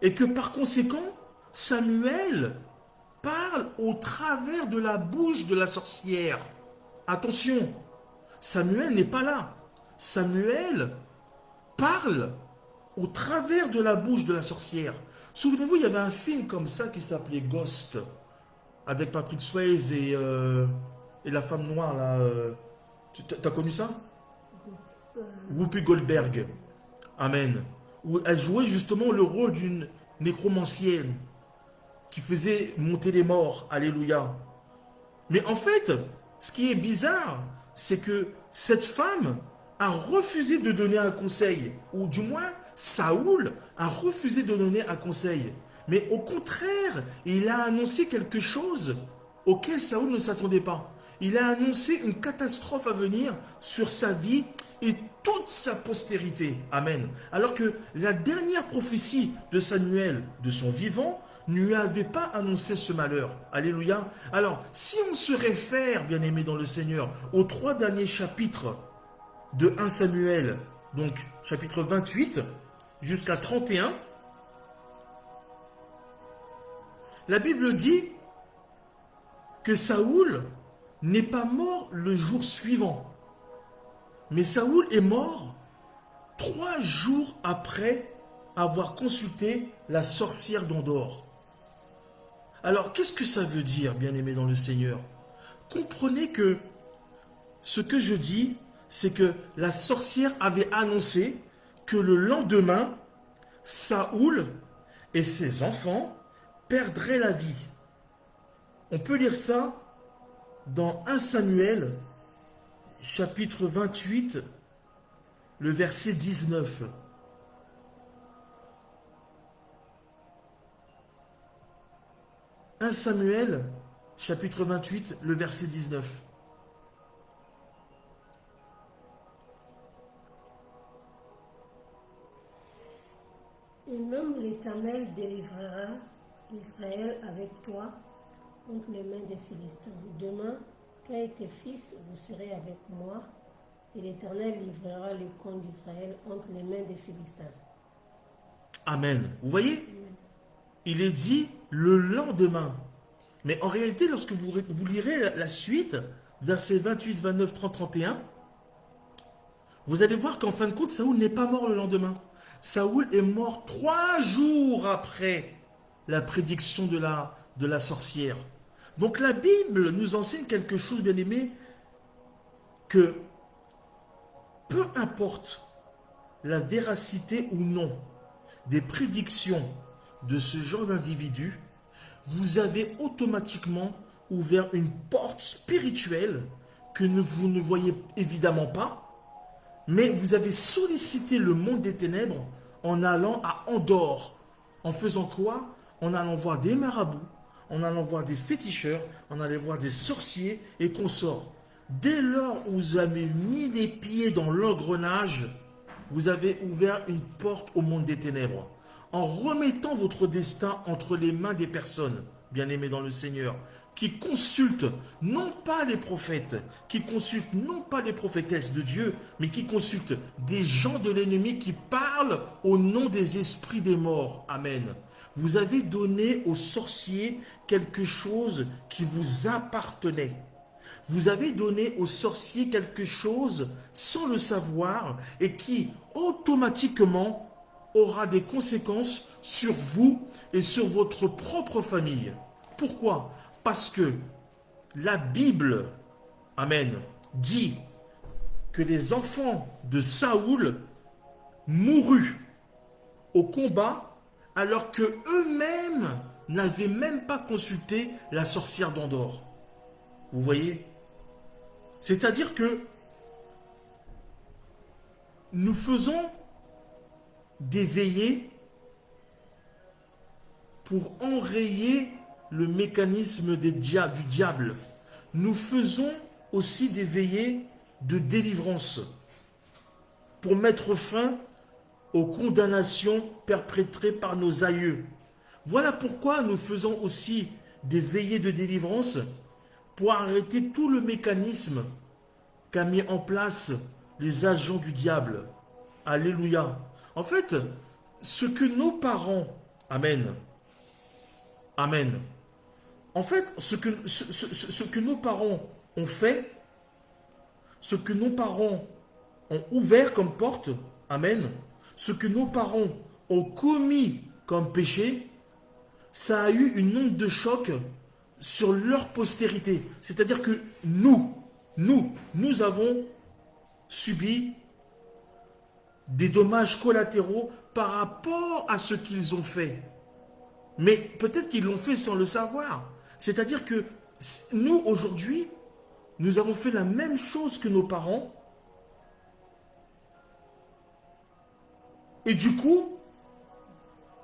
Et que par conséquent, Samuel parle au travers de la bouche de la sorcière. Attention, Samuel n'est pas là. Samuel parle au travers de la bouche de la sorcière. Souvenez-vous, il y avait un film comme ça qui s'appelait Ghost, avec Patrick Swayze et la femme noire là. T'as connu ça? Whoopi Goldberg. Amen. Où elle jouait justement le rôle d'une nécromancienne qui faisait monter les morts. Alléluia. Mais en fait, ce qui est bizarre, c'est que cette femme a refusé de donner un conseil. Ou du moins, Saoul a refusé de donner un conseil. Mais au contraire, il a annoncé quelque chose auquel Saoul ne s'attendait pas. Il a annoncé une catastrophe à venir sur sa vie et toute sa postérité. Amen. Alors que la dernière prophétie de Samuel, de son vivant, ne lui avait pas annoncé ce malheur. Alléluia. Alors, si on se réfère, bien-aimé dans le Seigneur, aux 3 derniers chapitres de 1 Samuel, donc chapitre 28 jusqu'à 31, la Bible dit que Saoul n'est pas mort le jour suivant. Mais Saoul est mort 3 jours après avoir consulté la sorcière d'Andorre. Alors, qu'est-ce que ça veut dire, bien-aimé dans le Seigneur? Comprenez que ce que je dis, c'est que la sorcière avait annoncé que le lendemain, Saoul et ses enfants perdraient la vie. On peut lire ça dans 1 Samuel, chapitre 28, le verset 19. 1 Samuel, chapitre 28, le verset 19. Et même l'Éternel délivrera Israël avec toi entre les mains des Philistins. Demain, toi et tes fils, vous serez avec moi, et l'Éternel livrera le camp d'Israël entre les mains des Philistins. Amen. Vous voyez? Il est dit le lendemain. Mais en réalité, lorsque vous lirez la suite, versets 28, 29, 30, 31, vous allez voir qu'en fin de compte, Saoul n'est pas mort le lendemain. Saoul est mort 3 jours après la prédiction de la sorcière. Donc la Bible nous enseigne quelque chose, bien aimé, que peu importe la véracité ou non des prédictions de ce genre d'individu, vous avez automatiquement ouvert une porte spirituelle que vous ne voyez évidemment pas, mais vous avez sollicité le monde des ténèbres en allant à Andorre. En faisant quoi? En allant voir des marabouts, en allant voir des féticheurs, en allant voir des sorciers et consorts. Dès lors où vous avez mis les pieds dans l'engrenage, vous avez ouvert une porte au monde des ténèbres. En remettant votre destin entre les mains des personnes, bien-aimées dans le Seigneur, qui consultent non pas les prophètes, qui consultent non pas les prophétesses de Dieu, mais qui consultent des gens de l'ennemi qui parlent au nom des esprits des morts. Amen. Vous avez donné aux sorciers quelque chose qui vous appartenait. Vous avez donné aux sorciers quelque chose sans le savoir et qui automatiquement aura des conséquences sur vous et sur votre propre famille. Pourquoi? Parce que la Bible, amen, dit que les enfants de Saoul moururent au combat alors que eux-mêmes n'avaient même pas consulté la sorcière d'Andorre. Vous voyez? C'est-à-dire que nous faisons des veillées pour enrayer le mécanisme du diable. Nous faisons aussi des veillées de délivrance pour mettre fin aux condamnations perpétrées par nos aïeux. Voilà pourquoi nous faisons aussi des veillées de délivrance pour arrêter tout le mécanisme qu'a mis en place les agents du diable. Alléluia. En fait, ce que nos parents, amen, amen, en fait, ce que nos parents ont fait, ce que nos parents ont ouvert comme porte, amen, ce que nos parents ont commis comme péché, ça a eu une onde de choc sur leur postérité. C'est-à-dire que nous avons subi des dommages collatéraux par rapport à ce qu'ils ont fait. Mais peut-être qu'ils l'ont fait sans le savoir. C'est-à-dire que nous, aujourd'hui, nous avons fait la même chose que nos parents. Et du coup,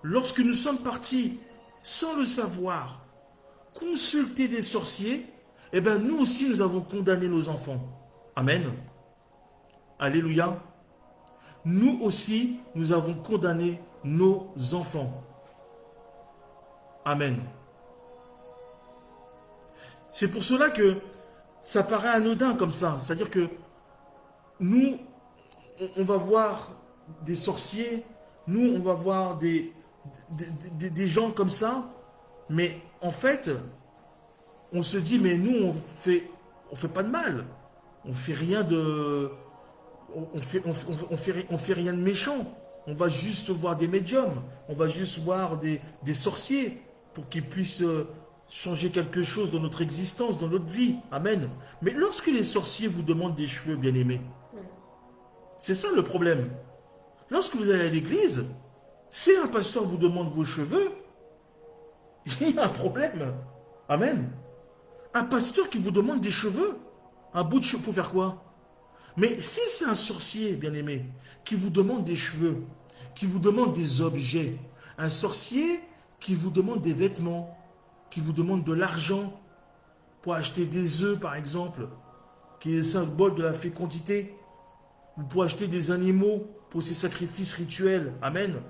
lorsque nous sommes partis sans le savoir, consulter des sorciers, eh bien nous aussi nous avons condamné nos enfants. Amen. Alléluia. Nous aussi nous avons condamné nos enfants. Amen. C'est pour cela que ça paraît anodin comme ça. C'est-à-dire que nous, on va voir des sorciers, nous, on va voir des gens comme ça, mais en fait, on se dit, mais nous, on fait pas de mal. On fait rien de... On fait rien de méchant. On va juste voir des médiums. On va juste voir des sorciers pour qu'ils puissent changer quelque chose dans notre existence, dans notre vie. Amen. Mais lorsque les sorciers vous demandent des cheveux, bien-aimés, c'est ça le problème. Lorsque vous allez à l'église, si un pasteur vous demande vos cheveux, il y a un problème. Amen. Un pasteur qui vous demande des cheveux, un bout de cheveux pour faire quoi? Mais si c'est un sorcier, bien-aimé, qui vous demande des cheveux, qui vous demande des objets, un sorcier qui vous demande des vêtements, qui vous demande de l'argent pour acheter des œufs, par exemple, qui est le symbole de la fécondité, ou pour acheter des animaux pour ces sacrifices rituels. Amen.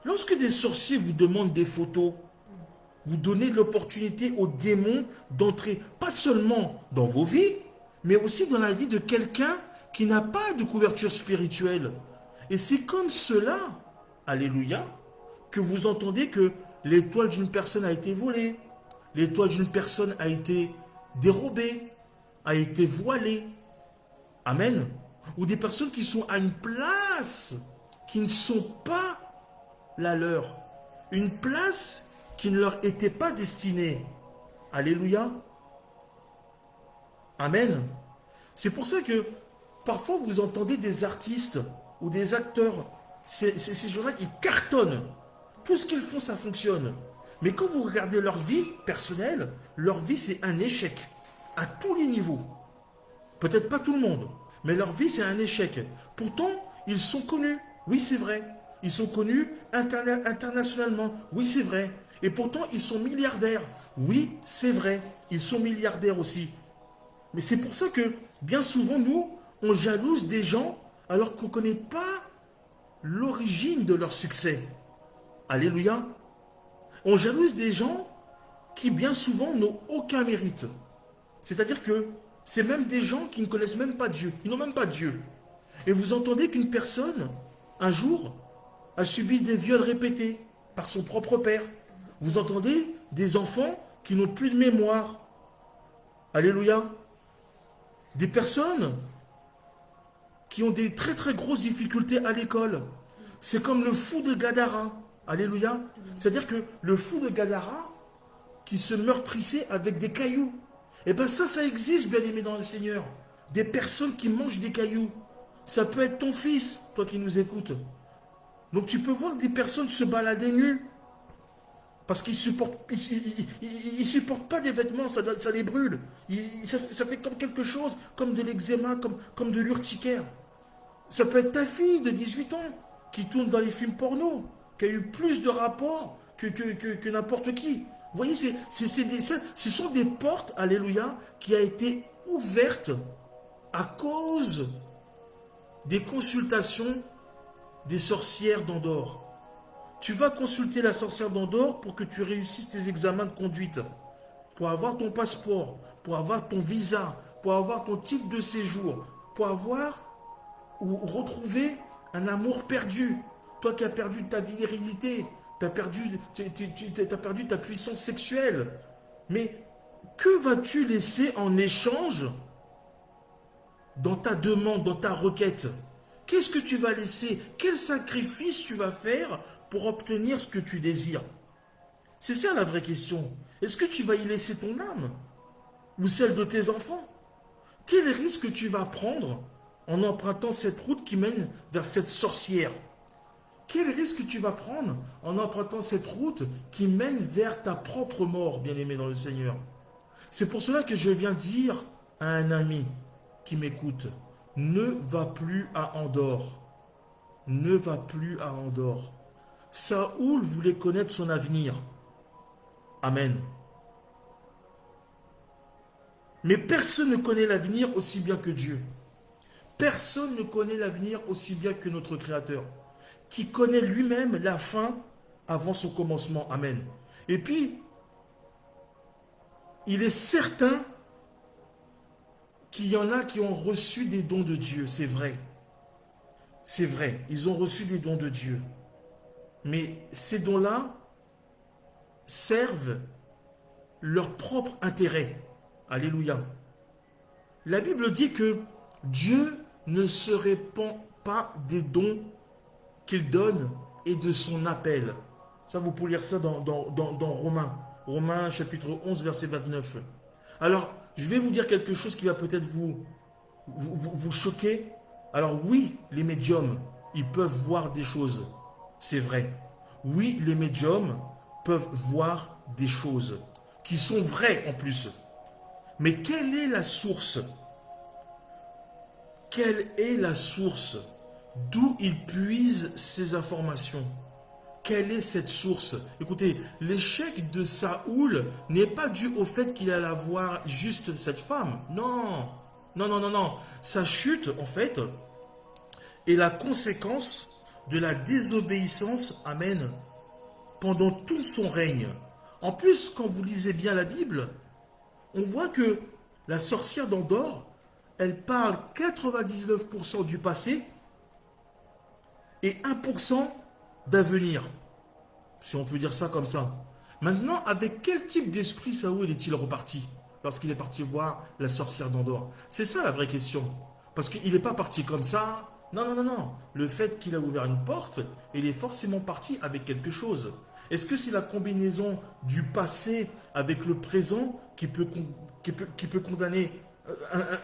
Lorsque des sorciers vous demandent des photos, vous donnez l'opportunité aux démons d'entrer pas seulement dans vos vies, mais aussi dans la vie de quelqu'un qui n'a pas de couverture spirituelle. Et c'est comme cela, alléluia, que vous entendez que l'étoile d'une personne a été volée, l'étoile d'une personne a été dérobée, a été voilée. Amen. Ou des personnes qui sont à une place qui ne sont pas la leur. Une place qui ne leur était pas destinée. Alléluia. Amen. C'est pour ça que parfois vous entendez des artistes ou des acteurs, ces gens-là, ils cartonnent. Tout ce qu'ils font, ça fonctionne. Mais quand vous regardez leur vie personnelle, leur vie, c'est un échec. À tous les niveaux. Peut-être pas tout le monde, mais leur vie, c'est un échec. Pourtant, ils sont connus. Oui, c'est vrai. Ils sont connus internationalement. Oui, c'est vrai. Et pourtant, ils sont milliardaires. Oui, c'est vrai. Ils sont milliardaires aussi. Mais c'est pour ça que, bien souvent, nous, on jalouse des gens alors qu'on ne connaît pas l'origine de leur succès. Alléluia. On jalouse des gens qui, bien souvent, n'ont aucun mérite. C'est-à-dire que c'est même des gens qui ne connaissent même pas Dieu. Ils n'ont même pas Dieu. Et vous entendez qu'une personne, un jour, a subi des viols répétés par son propre père. Vous entendez des enfants qui n'ont plus de mémoire. Alléluia. Des personnes qui ont des très très grosses difficultés à l'école. C'est comme le fou de Gadara. Alléluia. C'est-à-dire que le fou de Gadara qui se meurtrissait avec des cailloux. Eh bien ça existe, bien aimé dans le Seigneur. Des personnes qui mangent des cailloux. Ça peut être ton fils, toi qui nous écoutes. Donc tu peux voir des personnes se balader nus. Parce qu'ils ne supportent pas des vêtements, ça les brûle. Ça fait comme quelque chose, comme de l'eczéma, comme de l'urticaire. Ça peut être ta fille de 18 ans qui tourne dans les films porno, qui a eu plus de rapports que n'importe qui. Vous voyez, ce sont des portes, alléluia, qui a été ouvertes à cause des consultations des sorcières d'Andorre. Tu vas consulter la sorcière d'Andorre pour que tu réussisses tes examens de conduite, pour avoir ton passeport, pour avoir ton visa, pour avoir ton titre de séjour, pour avoir ou retrouver un amour perdu. Toi qui as perdu ta virilité, tu as perdu ta puissance sexuelle. Mais que vas-tu laisser en échange dans ta demande, dans ta requête? Qu'est-ce que tu vas laisser? Quel sacrifice tu vas faire pour obtenir ce que tu désires? C'est ça la vraie question. Est-ce que tu vas y laisser ton âme? Ou celle de tes enfants? Quel risque tu vas prendre en empruntant cette route qui mène vers cette sorcière? Quel risque tu vas prendre en empruntant cette route qui mène vers ta propre mort, bien-aimé dans le Seigneur? C'est pour cela que je viens dire à un ami qui m'écoute, ne va plus à Andorre. Ne va plus à Andorre. Saoul voulait connaître son avenir. Amen. Mais personne ne connaît l'avenir aussi bien que Dieu. Personne ne connaît l'avenir aussi bien que notre Créateur, qui connaît lui-même la fin avant son commencement. Amen. Et puis, il est certain qu'il y en a qui ont reçu des dons de Dieu, c'est vrai. C'est vrai, ils ont reçu des dons de Dieu. Mais ces dons-là servent leur propre intérêt. Alléluia. La Bible dit que Dieu ne se répand pas des dons qu'il donne et de son appel. Ça, vous pouvez lire ça dans Romains. Romains chapitre 11, verset 29. Alors, je vais vous dire quelque chose qui va peut-être vous choquer. Alors oui, les médiums, ils peuvent voir des choses. C'est vrai. Oui, les médiums peuvent voir des choses qui sont vraies en plus. Mais quelle est la source? Quelle est la source? D'où ils puisent ces informations? Quelle est cette source? Écoutez, l'échec de Saoul n'est pas dû au fait qu'il allait voir juste cette femme. Non, non, non, non, non. Sa chute, en fait, est la conséquence de la désobéissance, amen, pendant tout son règne. En plus, quand vous lisez bien la Bible, on voit que la sorcière d'Endor, elle parle 99% du passé et 1% d'avenir, si on peut dire ça comme ça. Maintenant, avec quel type d'esprit Saoul est-il reparti lorsqu'il est parti voir la sorcière d'Endor? C'est ça la vraie question. Parce qu'il n'est pas parti comme ça. Non, non, non, non. Le fait qu'il a ouvert une porte, il est forcément parti avec quelque chose. Est-ce que c'est la combinaison du passé avec le présent qui peut condamner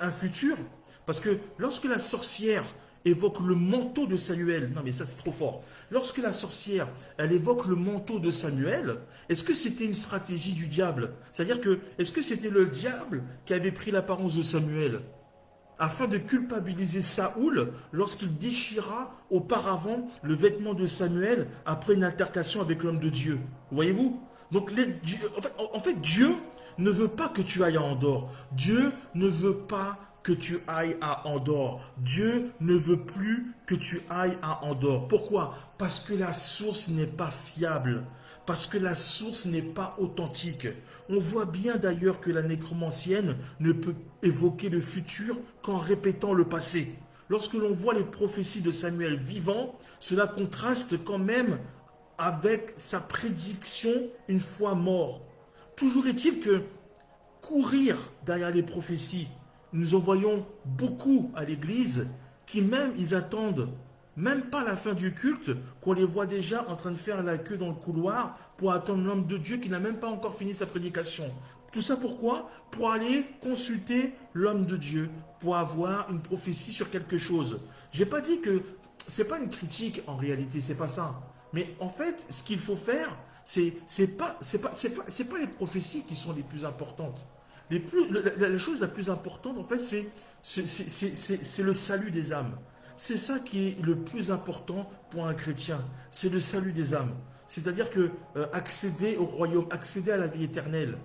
un futur? Parce que lorsque la sorcière évoque le manteau de Samuel, non mais ça c'est trop fort, lorsque la sorcière, elle évoque le manteau de Samuel, est-ce que c'était une stratégie du diable? C'est-à-dire que, est-ce que c'était le diable qui avait pris l'apparence de Samuel afin de culpabiliser Saoul lorsqu'il déchira auparavant le vêtement de Samuel après une altercation avec l'homme de Dieu? Voyez-vous? Donc, en fait, Dieu ne veut pas que tu ailles à Endor. Dieu ne veut pas que tu ailles à Endor. Dieu ne veut plus que tu ailles à Endor. Pourquoi? Parce que la source n'est pas fiable. Parce que la source n'est pas authentique. On voit bien d'ailleurs que la nécromancienne ne peut évoquer le futur qu'en répétant le passé. Lorsque l'on voit les prophéties de Samuel vivant, cela contraste quand même avec sa prédiction une fois mort. Toujours est-il que courir derrière les prophéties, nous en voyons beaucoup à l'église qui même ils attendent même pas la fin du culte, qu'on les voit déjà en train de faire la queue dans le couloir pour attendre l'homme de Dieu qui n'a même pas encore fini sa prédication. Tout ça pourquoi? Pour aller consulter l'homme de Dieu, pour avoir une prophétie sur quelque chose. J'ai pas dit que c'est pas une critique en réalité, c'est pas ça. Mais en fait, ce qu'il faut faire, c'est pas les prophéties qui sont les plus importantes. La chose la plus importante, en fait, c'est le salut des âmes. C'est ça qui est le plus important pour un chrétien. C'est le salut des âmes. C'est-à-dire que accéder au royaume, accéder à la vie éternelle.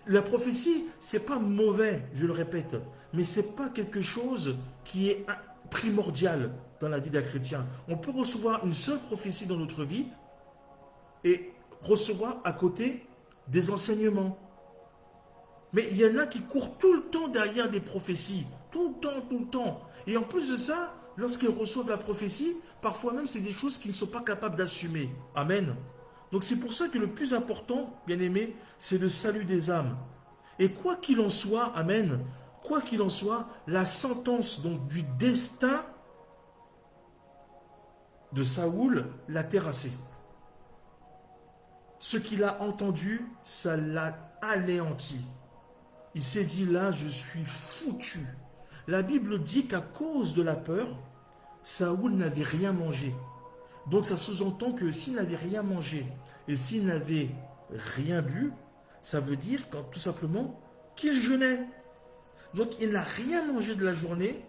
La prophétie, c'est pas mauvais, je le répète, mais c'est pas quelque chose qui est primordial dans la vie d'un chrétien. On peut recevoir une seule prophétie dans notre vie et recevoir à côté des enseignements. Mais il y en a qui courent tout le temps derrière des prophéties. Tout le temps, tout le temps. Et en plus de ça, lorsqu'ils reçoivent la prophétie, parfois même c'est des choses qu'ils ne sont pas capables d'assumer. Amen. Donc c'est pour ça que le plus important, bien aimé, c'est le salut des âmes. Et quoi qu'il en soit, amen, quoi qu'il en soit, la sentence donc du destin de Saoul l'a terrassé. Ce qu'il a entendu, ça l'a anéanti. Il s'est dit là, je suis foutu. La Bible dit qu'à cause de la peur, Saoul n'avait rien mangé. Donc ça sous-entend que s'il n'avait rien mangé et s'il n'avait rien bu, ça veut dire tout simplement qu'il jeûnait. Donc il n'a rien mangé de la journée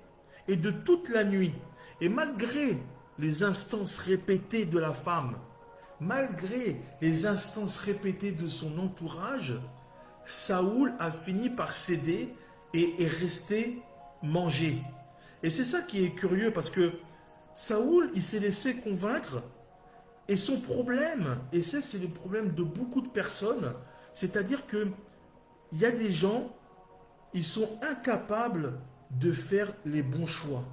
et de toute la nuit. Et malgré les instances répétées de la femme, malgré les instances répétées de son entourage, Saoul a fini par céder et est resté manger. Et c'est ça qui est curieux parce que Saoul, il s'est laissé convaincre et son problème, et ça c'est le problème de beaucoup de personnes, c'est-à-dire que il y a des gens, ils sont incapables de faire les bons choix.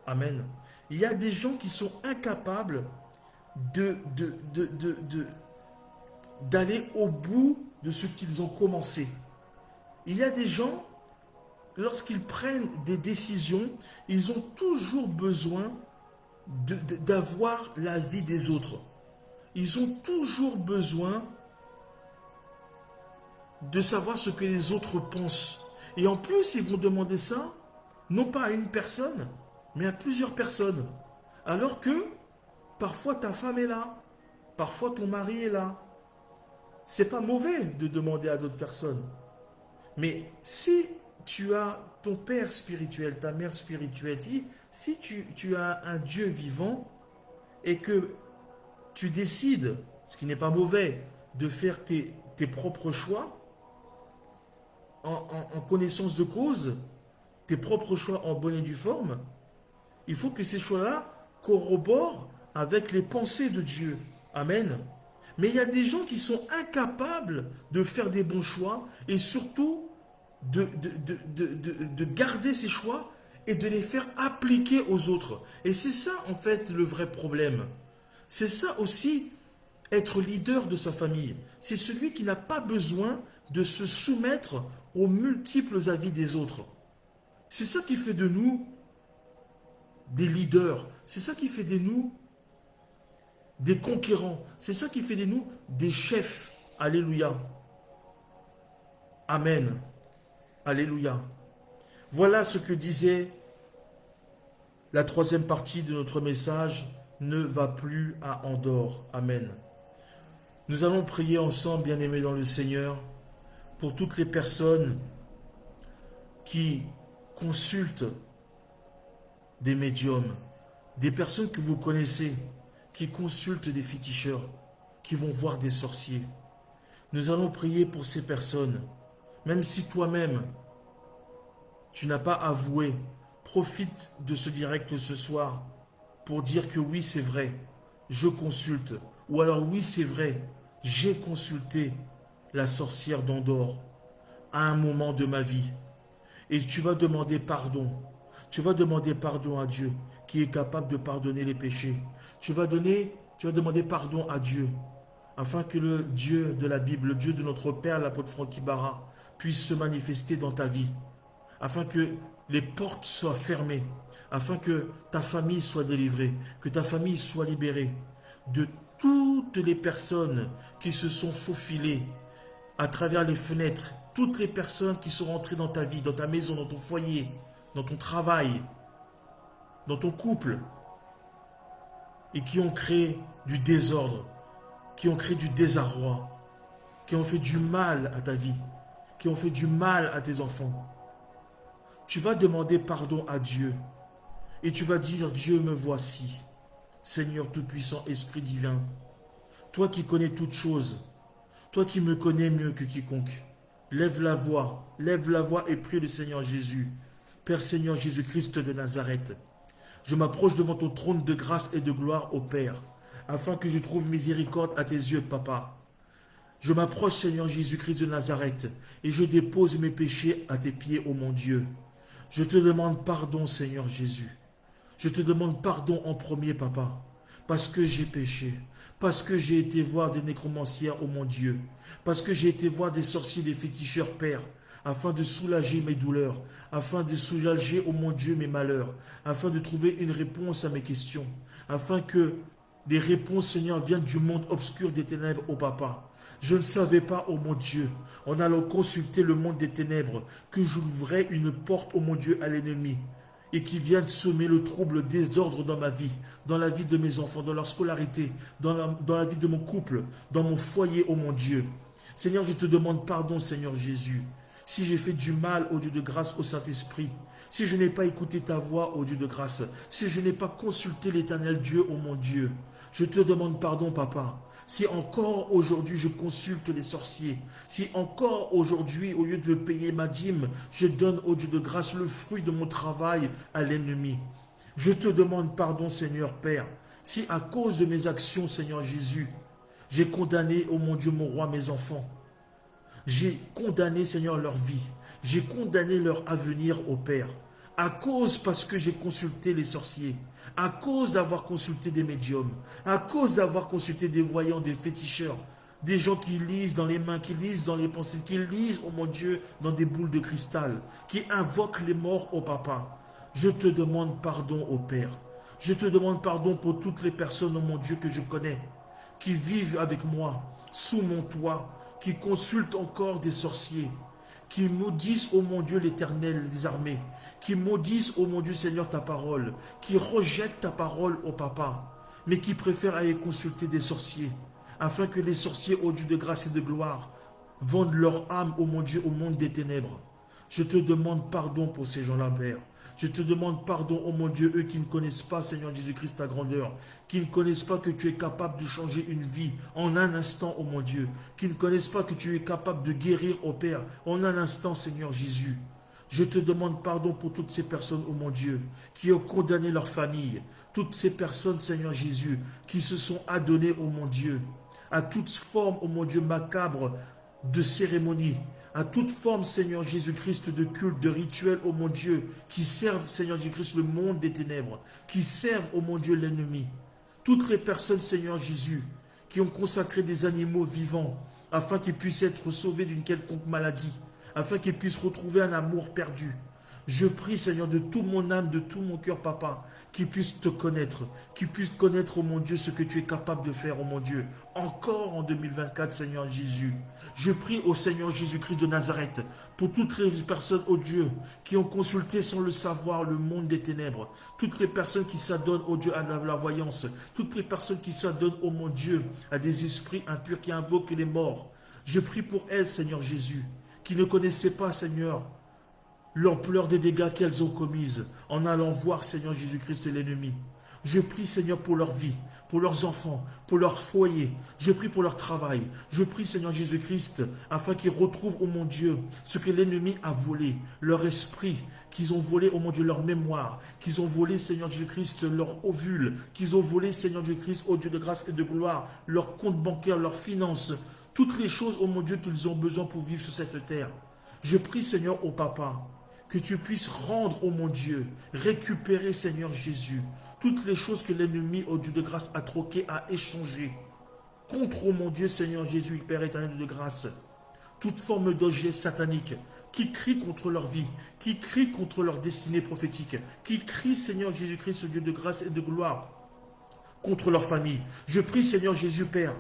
Amen. Il y a des gens qui sont incapables d'aller au bout de ce qu'ils ont commencé. Il y a des gens, lorsqu'ils prennent des décisions, ils ont toujours besoin d'avoir l'avis des autres. Ils ont toujours besoin de savoir ce que les autres pensent. Et en plus, ils vont demander ça, non pas à une personne, mais à plusieurs personnes. Alors que, parfois ta femme est là, parfois ton mari est là. C'est pas mauvais de demander à d'autres personnes. Mais si tu as ton père spirituel, ta mère spirituelle, si tu as un Dieu vivant et que tu décides, ce qui n'est pas mauvais, de faire tes propres choix en connaissance de cause, tes propres choix en bonne et due forme, il faut que ces choix-là corroborent avec les pensées de Dieu. Amen. Mais il y a des gens qui sont incapables de faire des bons choix et surtout de garder ces choix et de les faire appliquer aux autres. Et c'est ça en fait le vrai problème. C'est ça aussi être leader de sa famille. C'est celui qui n'a pas besoin de se soumettre aux multiples avis des autres. C'est ça qui fait de nous des leaders. C'est ça qui fait de nous des conquérants. C'est ça qui fait de nous des chefs. Alléluia. Amen. Alléluia. Voilà ce que disait la troisième partie de notre message. Ne va plus à Andorre. Amen. Nous allons prier ensemble, bien-aimés dans le Seigneur, pour toutes les personnes qui consultent des médiums, des personnes que vous connaissez, qui consultent des féticheurs, qui vont voir des sorciers. Nous allons prier pour ces personnes. Même si toi-même, tu n'as pas avoué, profite de ce direct ce soir pour dire que oui, c'est vrai, je consulte. Ou alors oui, c'est vrai, j'ai consulté la sorcière d'Andorre à un moment de ma vie. Et tu vas demander pardon. Tu vas demander pardon à Dieu qui est capable de pardonner les péchés. Tu vas demander pardon à Dieu afin que le Dieu de la Bible, le Dieu de notre Père, l'apôtre Francky Bara, puisse se manifester dans ta vie. Afin que les portes soient fermées. Afin que ta famille soit délivrée. Que ta famille soit libérée de toutes les personnes qui se sont faufilées à travers les fenêtres. Toutes les personnes qui sont rentrées dans ta vie, dans ta maison, dans ton foyer, dans ton travail, dans ton couple, et qui ont créé du désordre, qui ont créé du désarroi, qui ont fait du mal à ta vie, qui ont fait du mal à tes enfants. Tu vas demander pardon à Dieu et tu vas dire: Dieu, me voici, Seigneur Tout-Puissant, Esprit divin, toi qui connais toutes choses, toi qui me connais mieux que quiconque. Lève la voix et prie le Seigneur Jésus. Père Seigneur Jésus-Christ de Nazareth, je m'approche devant ton trône de grâce et de gloire, ô Père, afin que je trouve miséricorde à tes yeux, Papa. Je m'approche, Seigneur Jésus-Christ de Nazareth, et je dépose mes péchés à tes pieds, ô mon Dieu. Je te demande pardon, Seigneur Jésus. Je te demande pardon en premier, Papa, parce que j'ai péché, parce que j'ai été voir des nécromancières, ô mon Dieu, parce que j'ai été voir des sorciers, des féticheurs, Père, afin de soulager mes douleurs, afin de soulager, ô mon Dieu, mes malheurs, afin de trouver une réponse à mes questions, afin que les réponses, Seigneur, viennent du monde obscur des ténèbres, ô Papa. Je ne savais pas, ô mon Dieu, en allant consulter le monde des ténèbres, que j'ouvrais une porte, ô mon Dieu, à l'ennemi, et qui vienne semer le trouble, le désordre dans ma vie, dans la vie de mes enfants, dans leur scolarité, dans la vie de mon couple, dans mon foyer, ô mon Dieu. Seigneur, je te demande pardon, Seigneur Jésus, si j'ai fait du mal au Dieu de grâce, au Saint-Esprit, si je n'ai pas écouté ta voix, ô Dieu de grâce, si je n'ai pas consulté l'Éternel Dieu, ô mon Dieu, je te demande pardon, Papa. Si encore aujourd'hui je consulte les sorciers, si encore aujourd'hui, au lieu de payer ma dîme, je donne au Dieu de grâce le fruit de mon travail à l'ennemi. Je te demande pardon, Seigneur Père, si à cause de mes actions, Seigneur Jésus, j'ai condamné, ô mon Dieu, mon roi, mes enfants. J'ai condamné, Seigneur, leur vie. J'ai condamné leur avenir, ô Père. À cause, parce que j'ai consulté les sorciers. À cause d'avoir consulté des médiums. À cause d'avoir consulté des voyants, des féticheurs. Des gens qui lisent dans les mains, qui lisent dans les pensées, qui lisent, oh mon Dieu, dans des boules de cristal. Qui invoquent les morts, ô Papa. Je te demande pardon, ô Père. Je te demande pardon pour toutes les personnes, oh mon Dieu, que je connais. Qui vivent avec moi, sous mon toit, qui consultent encore des sorciers, qui maudissent, ô mon Dieu, l'Éternel des armées, qui maudissent, ô mon Dieu, Seigneur, ta parole, qui rejettent ta parole, ô Papa, mais qui préfèrent aller consulter des sorciers, afin que les sorciers, ô Dieu de grâce et de gloire, vendent leur âme, ô mon Dieu, au monde des ténèbres. Je te demande pardon pour ces gens-là, Père. Je te demande pardon, ô mon Dieu, eux qui ne connaissent pas, Seigneur Jésus-Christ, ta grandeur, qui ne connaissent pas que tu es capable de changer une vie en un instant, ô mon Dieu, qui ne connaissent pas que tu es capable de guérir, ô Père, en un instant, Seigneur Jésus. Je te demande pardon pour toutes ces personnes, ô mon Dieu, qui ont condamné leur famille, toutes ces personnes, Seigneur Jésus, qui se sont adonnées, ô mon Dieu, à toute forme, ô mon Dieu, macabre de cérémonie, à toute forme, Seigneur Jésus-Christ, de culte, de rituel, ô mon Dieu, qui servent, Seigneur Jésus-Christ, le monde des ténèbres, qui servent, ô mon Dieu, l'ennemi. Toutes les personnes, Seigneur Jésus, qui ont consacré des animaux vivants, afin qu'ils puissent être sauvés d'une quelconque maladie, afin qu'ils puissent retrouver un amour perdu. Je prie, Seigneur, de toute mon âme, de tout mon cœur, Papa, qu'ils puissent te connaître, qu'ils puissent connaître, oh mon Dieu, ce que tu es capable de faire, oh mon Dieu, encore en 2024, Seigneur Jésus. Je prie au Seigneur Jésus-Christ de Nazareth, pour toutes les personnes, oh Dieu, qui ont consulté sans le savoir le monde des ténèbres, toutes les personnes qui s'adonnent, oh Dieu, à la voyance, toutes les personnes qui s'adonnent, oh mon Dieu, à des esprits impurs qui invoquent les morts. Je prie pour elles, Seigneur Jésus, qui ne connaissaient pas, Seigneur, l'ampleur des dégâts qu'elles ont commises en allant voir, Seigneur Jésus-Christ, l'ennemi. Je prie, Seigneur, pour leur vie, pour leurs enfants, pour leur foyer. Je prie pour leur travail. Je prie, Seigneur Jésus-Christ, afin qu'ils retrouvent, oh mon Dieu, ce que l'ennemi a volé, leur esprit, qu'ils ont volé, oh mon Dieu, leur mémoire, qu'ils ont volé, Seigneur Jésus-Christ, leur ovule, qu'ils ont volé, Seigneur Jésus-Christ, oh Dieu de grâce et de gloire, leur compte bancaire, leurs finances, toutes les choses, oh mon Dieu, qu'ils ont besoin pour vivre sur cette terre. Je prie, Seigneur, oh Papa, que tu puisses rendre, oh mon Dieu, récupérer, Seigneur Jésus, toutes les choses que l'ennemi, oh Dieu de grâce, a troquées, a échangées, contre, oh mon Dieu, Seigneur Jésus, Père éternel de grâce, toute forme d'objet satanique, qui crie contre leur vie, qui crie contre leur destinée prophétique, qui crie, Seigneur Jésus-Christ, Dieu de grâce et de gloire, contre leur famille. Je prie, Seigneur Jésus, Père,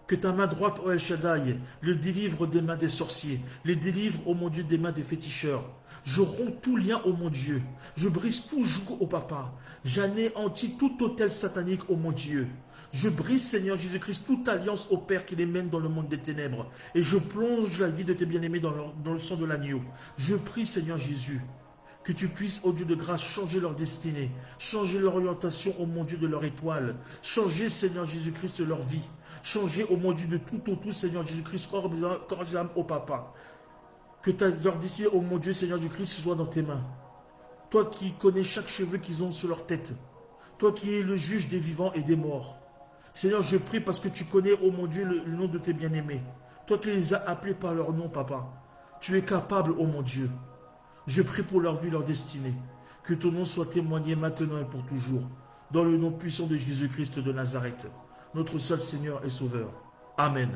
que ta main droite, oh El Shaddai, le délivre des mains des sorciers, les délivre, oh mon Dieu, des mains des féticheurs. Je romps tout lien, oh mon Dieu. Je brise tout joug, oh Papa. J'anéantis tout autel satanique, oh mon Dieu. Je brise, Seigneur Jésus-Christ, toute alliance au Père qui les mène dans le monde des ténèbres. Et je plonge la vie de tes bien-aimés dans le sang de l'agneau. Je prie, Seigneur Jésus, que tu puisses, oh Dieu de grâce, changer leur destinée, changer l'orientation, oh mon Dieu, de leur étoile, changer, Seigneur Jésus-Christ, leur vie, changer, oh mon Dieu, de tout au tout, Seigneur Jésus-Christ, corps et âme, oh Papa. Que leur destinée, oh mon Dieu, Seigneur Jésus-Christ, soit dans tes mains. Toi qui connais chaque cheveu qu'ils ont sur leur tête, toi qui es le juge des vivants et des morts. Seigneur, je prie parce que tu connais, oh mon Dieu, le nom de tes bien-aimés. Toi qui les as appelés par leur nom, Papa. Tu es capable, oh mon Dieu. Je prie pour leur vie, leur destinée. Que ton nom soit témoigné maintenant et pour toujours. Dans le nom puissant de Jésus-Christ de Nazareth, notre seul Seigneur et Sauveur. Amen.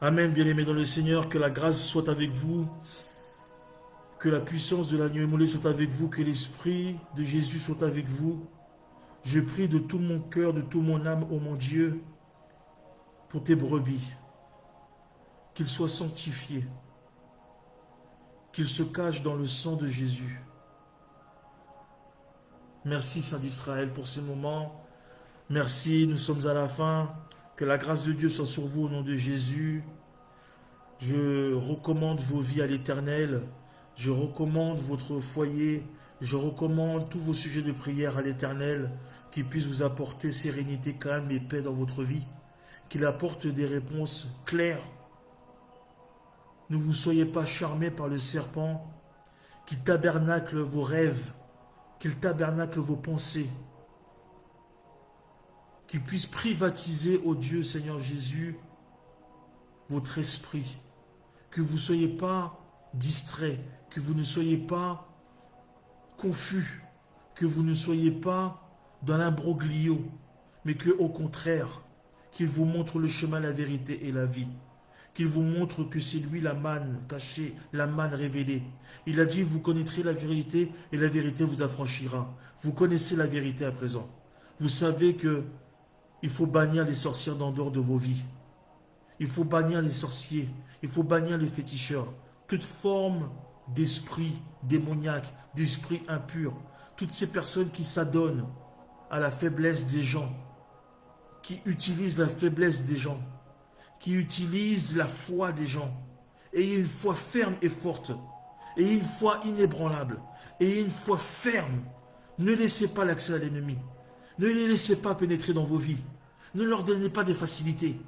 Amen, bien-aimés dans le Seigneur, que la grâce soit avec vous, que la puissance de l'agneau immolé soit avec vous, que l'Esprit de Jésus soit avec vous. Je prie de tout mon cœur, de tout mon âme, ô mon Dieu, pour tes brebis, qu'ils soient sanctifiés, qu'ils se cachent dans le sang de Jésus. Merci, Saint d'Israël, pour ces moments. Merci, nous sommes à la fin. Que la grâce de Dieu soit sur vous au nom de Jésus. Je recommande vos vies à l'Éternel. Je recommande votre foyer. Je recommande tous vos sujets de prière à l'Éternel, qu'il puisse vous apporter sérénité, calme et paix dans votre vie. Qu'il apporte des réponses claires. Ne vous soyez pas charmés par le serpent. Qu'il tabernacle vos rêves. Qu'il tabernacle vos pensées. Qu'il puisse privatiser, ô Dieu, Seigneur Jésus, votre esprit. Que vous ne soyez pas distraits, que vous ne soyez pas confus, que vous ne soyez pas dans l'imbroglio, mais que, au contraire, qu'il vous montre le chemin, la vérité et la vie. Qu'il vous montre que c'est lui la manne cachée, la manne révélée. Il a dit, vous connaîtrez la vérité et la vérité vous affranchira. Vous connaissez la vérité à présent. Vous savez que il faut bannir les sorcières d'en dehors de vos vies. Il faut bannir les sorciers. Il faut bannir les féticheurs. Toute forme d'esprit démoniaque, d'esprit impur. Toutes ces personnes qui s'adonnent à la faiblesse des gens, qui utilisent la faiblesse des gens, qui utilisent la foi des gens. Ayez une foi ferme et forte. Ayez une foi inébranlable. Ayez une foi ferme. Ne laissez pas l'accès à l'ennemi. Ne les laissez pas pénétrer dans vos vies. Ne leur donnez pas des facilités.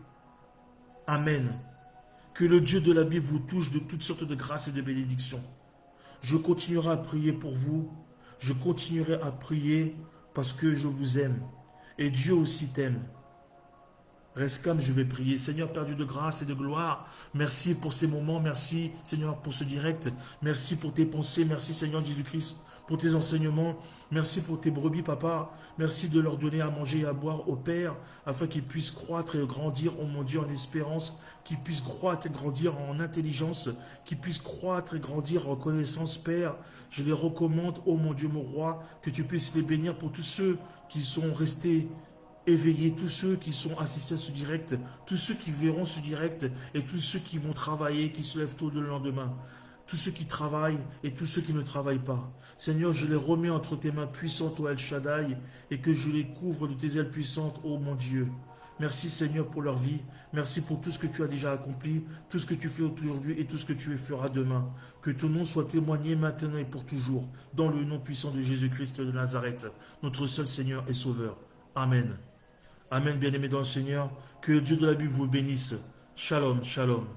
Amen. Que le Dieu de la Bible vous touche de toutes sortes de grâces et de bénédictions. Je continuerai à prier pour vous. Je continuerai à prier parce que je vous aime. Et Dieu aussi t'aime. Reste calme, je vais prier. Seigneur, Père Dieu de grâce et de gloire, merci pour ces moments. Merci, Seigneur, pour ce direct. Merci pour tes pensées. Merci, Seigneur Jésus-Christ, pour tes enseignements. Merci pour tes brebis, Papa. Merci de leur donner à manger et à boire au Père, afin qu'ils puissent croître et grandir, oh mon Dieu, en espérance, qu'ils puissent croître et grandir en intelligence, qu'ils puissent croître et grandir en connaissance, Père. Je les recommande, oh mon Dieu, mon roi, que tu puisses les bénir pour tous ceux qui sont restés éveillez, tous ceux qui sont assistés à ce direct, tous ceux qui verront ce direct et tous ceux qui vont travailler, qui se lèvent tôt le lendemain, tous ceux qui travaillent et tous ceux qui ne travaillent pas. Seigneur, je les remets entre tes mains puissantes, ô El Shaddai, et que je les couvre de tes ailes puissantes, ô mon Dieu. Merci Seigneur pour leur vie, merci pour tout ce que tu as déjà accompli, tout ce que tu fais aujourd'hui et tout ce que tu feras demain. Que ton nom soit témoigné maintenant et pour toujours, dans le nom puissant de Jésus-Christ de Nazareth, notre seul Seigneur et Sauveur. Amen. Amen, bien-aimés dans le Seigneur. Que le Dieu de la Bible vous bénisse. Shalom, shalom.